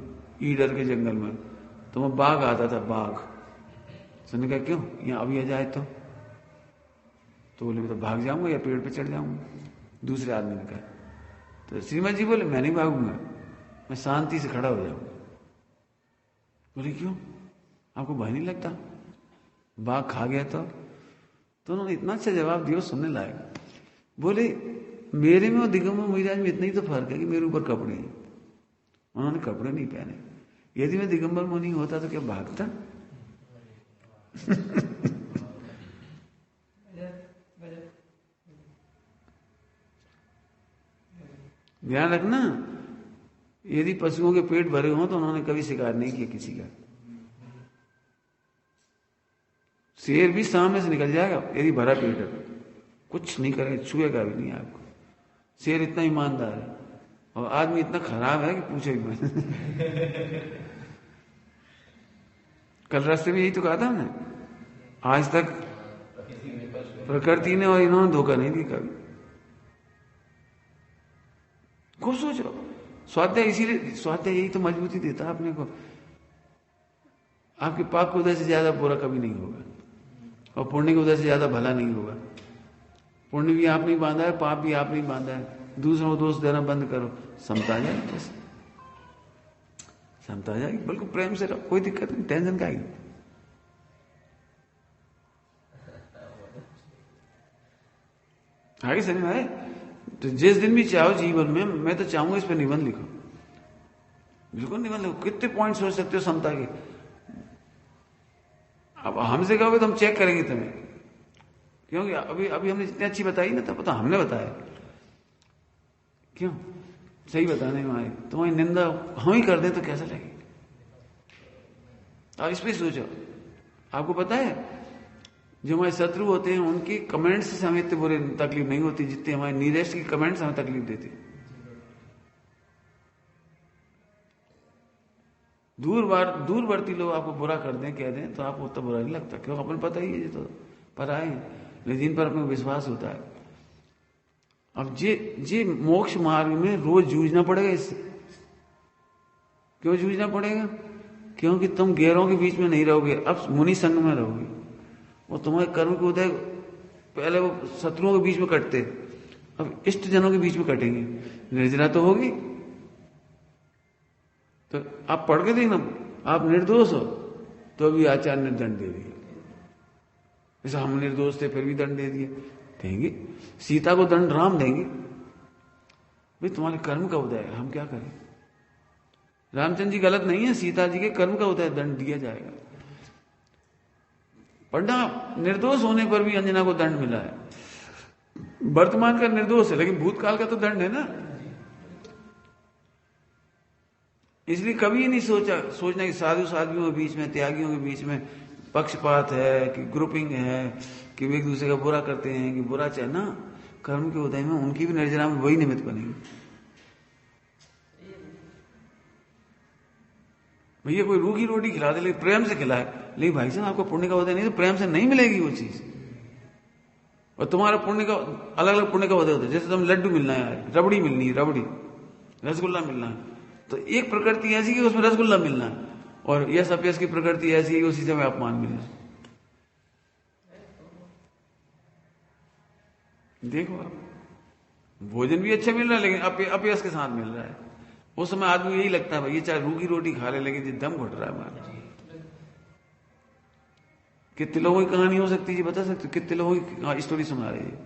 ईडर के जंगल में, तो वह बाघ आता था, बाघ। उसने कहा क्यों, यहाँ अभी आ जाए तो बोले मैं तो भाग जाऊंगा या पेड़ पे चढ़ जाऊंगा। दूसरे आदमी ने कहा, तो श्रीमद जी बोले मैं नहीं भागूंगा, मैं शांति से खड़ा हो जाऊंगा। बोले क्यों, आपको भय नहीं लगता? बाघ खा गया तो उन्होंने इतना अच्छा जवाब दिया, सुनने लायक। बोले मेरे में और दिगंबर मुनिराज में इतना ही तो फर्क है कि मेरे ऊपर कपड़े हैं, उन्होंने कपड़े नहीं पहने। यदि मैं दिगंबर मुनि होता तो क्या भागता? ध्यान रखना, यदि पशुओं के पेट भरे हों तो उन्होंने कभी शिकार नहीं किया किसी का। शेर भी सामने से निकल जाएगा यदि भरा पेट है, कुछ नहीं करेगा, छुएगा भी नहीं आपको। शेर इतना ईमानदार है, और आदमी इतना खराब है कि पूछे भी मत। कल रास्ते में यही तो कहा था हमने, आज तक प्रकृति ने और इन्होंने धोखा नहीं दिया कभी। खूब सोचो, स्वाध्याय इसीलिए, स्वाध्याय यही तो मजबूती देता है अपने को। आपके पाप के उदय से ज्यादा बुरा कभी नहीं होगा, और पुण्य के उदय से ज्यादा भला नहीं होगा। पुण्य भी आप नहीं बांधा है, पाप भी आप नहीं बांधा है। दूसरों को दोष देना बंद करो, समता आ जाएगी, बस समता आ जाएगी। बिल्कुल प्रेम से रहो, कोई दिक्कत नहीं, टेंशन का ही। आगे समझ में आए? तो जिस दिन भी चाहो जीवन में, मैं तो चाहूंगा इस पर निबंध लिखो, बिल्कुल निबंध लिखो। कितने पॉइंट सोच सकते हो समता के? अब हमसे कहोगे तो हम चेक करेंगे तुम्हें, क्योंकि अभी हमने जितनी अच्छी बताई ना, तब तो हमने बताया, क्यों सही बताने में आए। तुम्हारी निंदा हम ही कर दें तो कैसा लगे? आप इस पर सोचो। आपको पता है जो हमारे शत्रु होते हैं उनकी कमेंट्स से हमें इतनी बुरी तकलीफ नहीं होती जितनी हमारे नीरेस्ट की कमेंट्स हमें तकलीफ देती। दूरवर्ती लोग आपको बुरा कर दें, कह दें, तो आपको उतना बुरा नहीं लगता, क्यों? अपन पता ही है ये तो पर आए, लेकिन जिन पर अपने विश्वास होता है। अब जे मोक्ष मार्ग में रोज जूझना पड़ेगा इससे। क्यों जूझना पड़ेगा? क्योंकि तुम गैरों के बीच में नहीं रहोगे, अब मुनि संग में रहोगे। वो तुम्हारे कर्म के उदय पहले वो शत्रुओं के बीच में कटते, अब इष्ट जनों के बीच में कटेंगे। निर्जरा तो होगी। तो आप पढ़ के देखना, आप निर्दोष हो तो अभी आचार्य ने दंड दे दिया। जैसे हम निर्दोष थे फिर भी दंड दे दिए, देंगे। सीता को दंड राम देंगे, भाई तुम्हारे कर्म का उदय है, हम क्या करें? रामचंद्र जी गलत नहीं है, सीता जी के कर्म का उदय दंड दिया जाएगा। पढ़ना, निर्दोष होने पर भी अंजना को दंड मिला है। वर्तमान का निर्दोष है, लेकिन भूतकाल का तो दंड है ना। इसलिए कभी नहीं सोचना कि साधु साध्वियों के बीच में, त्यागियों के बीच में पक्षपात है कि ग्रुपिंग है कि वे एक दूसरे का बुरा करते हैं कि बुरा चाहे ना। कर्म के उदय में उनकी भी निर्जरा में वही निमित्त बनेगी। भैया कोई रूखी रोटी खिला दे, लेकिन प्रेम से खिलाए, लेकिन भाई साहब आपको पुण्य का उदय नहीं, तो प्रेम से नहीं मिलेगी वो चीज। और तुम्हारा पुण्य का अलग अलग पुण्य का उदय होता है। जैसे तुम लड्डू मिलना है, रबड़ी मिलनी है, रबड़ी, रसगुल्ला मिलना है, तो एक प्रकृति ऐसी कि उसमें रसगुल्ला मिलना है, और यश अपयश की प्रकृति ऐसी है कि उसी समय अपमान मिलना। देखो आप, भोजन भी अच्छा मिल रहा है लेकिन अपयश के साथ मिल रहा है। उस समय आदमी यही लगता है भाई ये चाहे रूखी रोटी खा ले लेकिन ये दम घुट रहा है हमारा। कितने लोगों की कहानी हो सकती है जी, बता सकते हो? कितने लोगों की स्टोरी सुना रही है,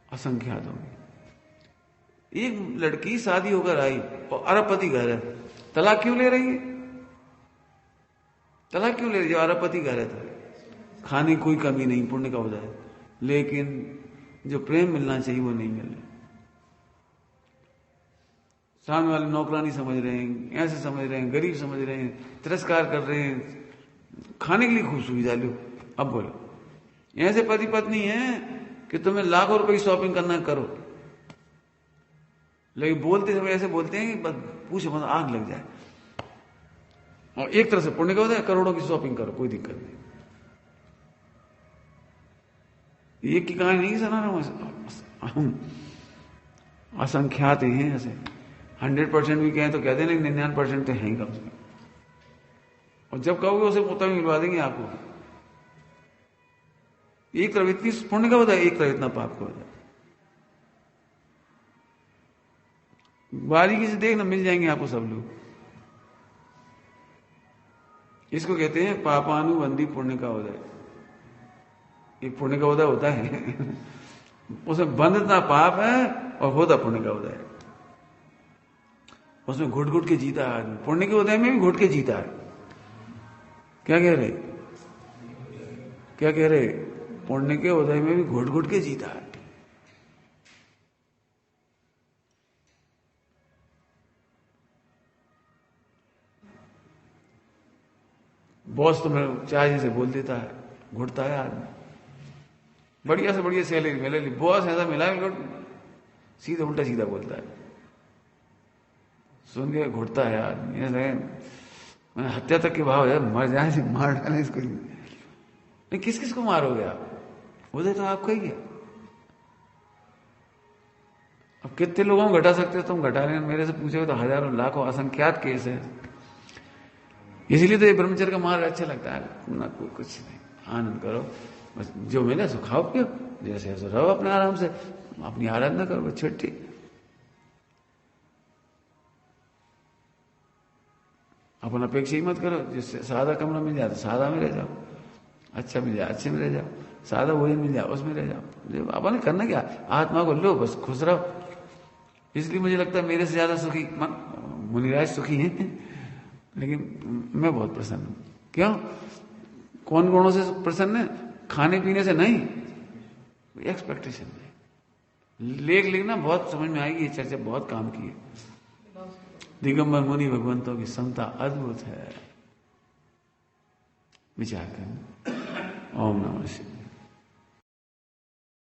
असंख्यात होगी। एक लड़की शादी होकर आई और अरबपति घर है, तलाक क्यों ले रही है? तलाक क्यों ले रही है? अरबपति घर है तो खाने की कोई कमी नहीं, पुण्य का होता है, लेकिन जो प्रेम मिलना चाहिए वो नहीं मिल रहा। सामने वाले नौकरानी समझ रहे हैं, ऐसे समझ रहे हैं, गरीब समझ रहे हैं, तिरस्कार कर रहे हैं, खाने के लिए खूब सुविधा लो। अब बोलो, ऐसे पति पत्नी है कि तुम्हें लाखों रुपए की शॉपिंग करना करो, लेकिन बोलते समय ऐसे बोलते हैं कि बस पूछो मतलब आग लग जाए। और एक तरह से पुण्य का होता है, करोड़ों की शॉपिंग करो, कोई दिक्कत नहीं। एक की कहानी नहीं सुना रहा हूं, असंख्यात हैं ऐसे। 100% भी कहें तो कहते हैं, लेकिन 99% तो है ही कम से कम। और जब कहोगे उसे मुफ्त में मिलवा देंगे आपको। एक तरफ इतनी पुण्य का होता है, एक तरफ इतना पाप का होता है। बारीकी से देखना, मिल जाएंगे आपको सब लोग। इसको कहते हैं पापानुबंधी पुण्य का उदय। एक पुण्य का उदय होता है उसमें बंधता पाप है और होता पुण्य का उदय। उसमें घुट घुट के जीता है आदमी, पुण्य के उदय में भी घुट के जीता है। क्या कह रहे? क्या कह रहे? पुण्य के उदय में भी घुट घुट के जीता है। बॉस तुम्हें चाहे से बोल देता है, घुटता है आदमी। बढ़िया से बढ़िया सैलरी मिले, बॉस ऐसा मिला सीधे उल्टा सीधा बोलता है, सुन के घुटता है आदमी। ऐसे मैंने हत्या तक के भाव है, मर जाए से मार डाले इसको। नहीं, किस किस को मारोगे आप? उदय तो आपका ही है। अब कितने लोगों को घटा सकते हो तुम? घटा रहे, मेरे से पूछोगे तो हजारों लाखों असंख्यात केस है। इसीलिए तो ये ब्रह्मचर्य का मार्ग अच्छा लगता है ना। कुछ नहीं, आनंद करो, बस जो मिले सो खाओ पियो, जैसे ऐसे रहो अपने आराम से, अपनी आराधना करो, छुट्टी। अपन अपेक्षा ही मत करो, जिससे सादा कमरा मिल जाए तो सादा में रह जाओ, अच्छा मिल जाए अच्छे में रह जाओ, सादा भोजन मिल जाए उसमें रह जाओ। अपन करना क्या, आत्मा को लो, बस खुश रहो। इसलिए मुझे लगता है मेरे से ज्यादा सुखी मुनिराज सुखी हैं, लेकिन मैं बहुत प्रसन्न हूं। क्यों? कौन गुणों से प्रसन्न है? खाने पीने से नहीं, एक्सपेक्टेशन नहीं। लेख लिखना बहुत समझ में आएगी, ये चर्चा बहुत काम की है। दिगंबर मुनि भगवंतों की समता अद्भुत है, विचार करना।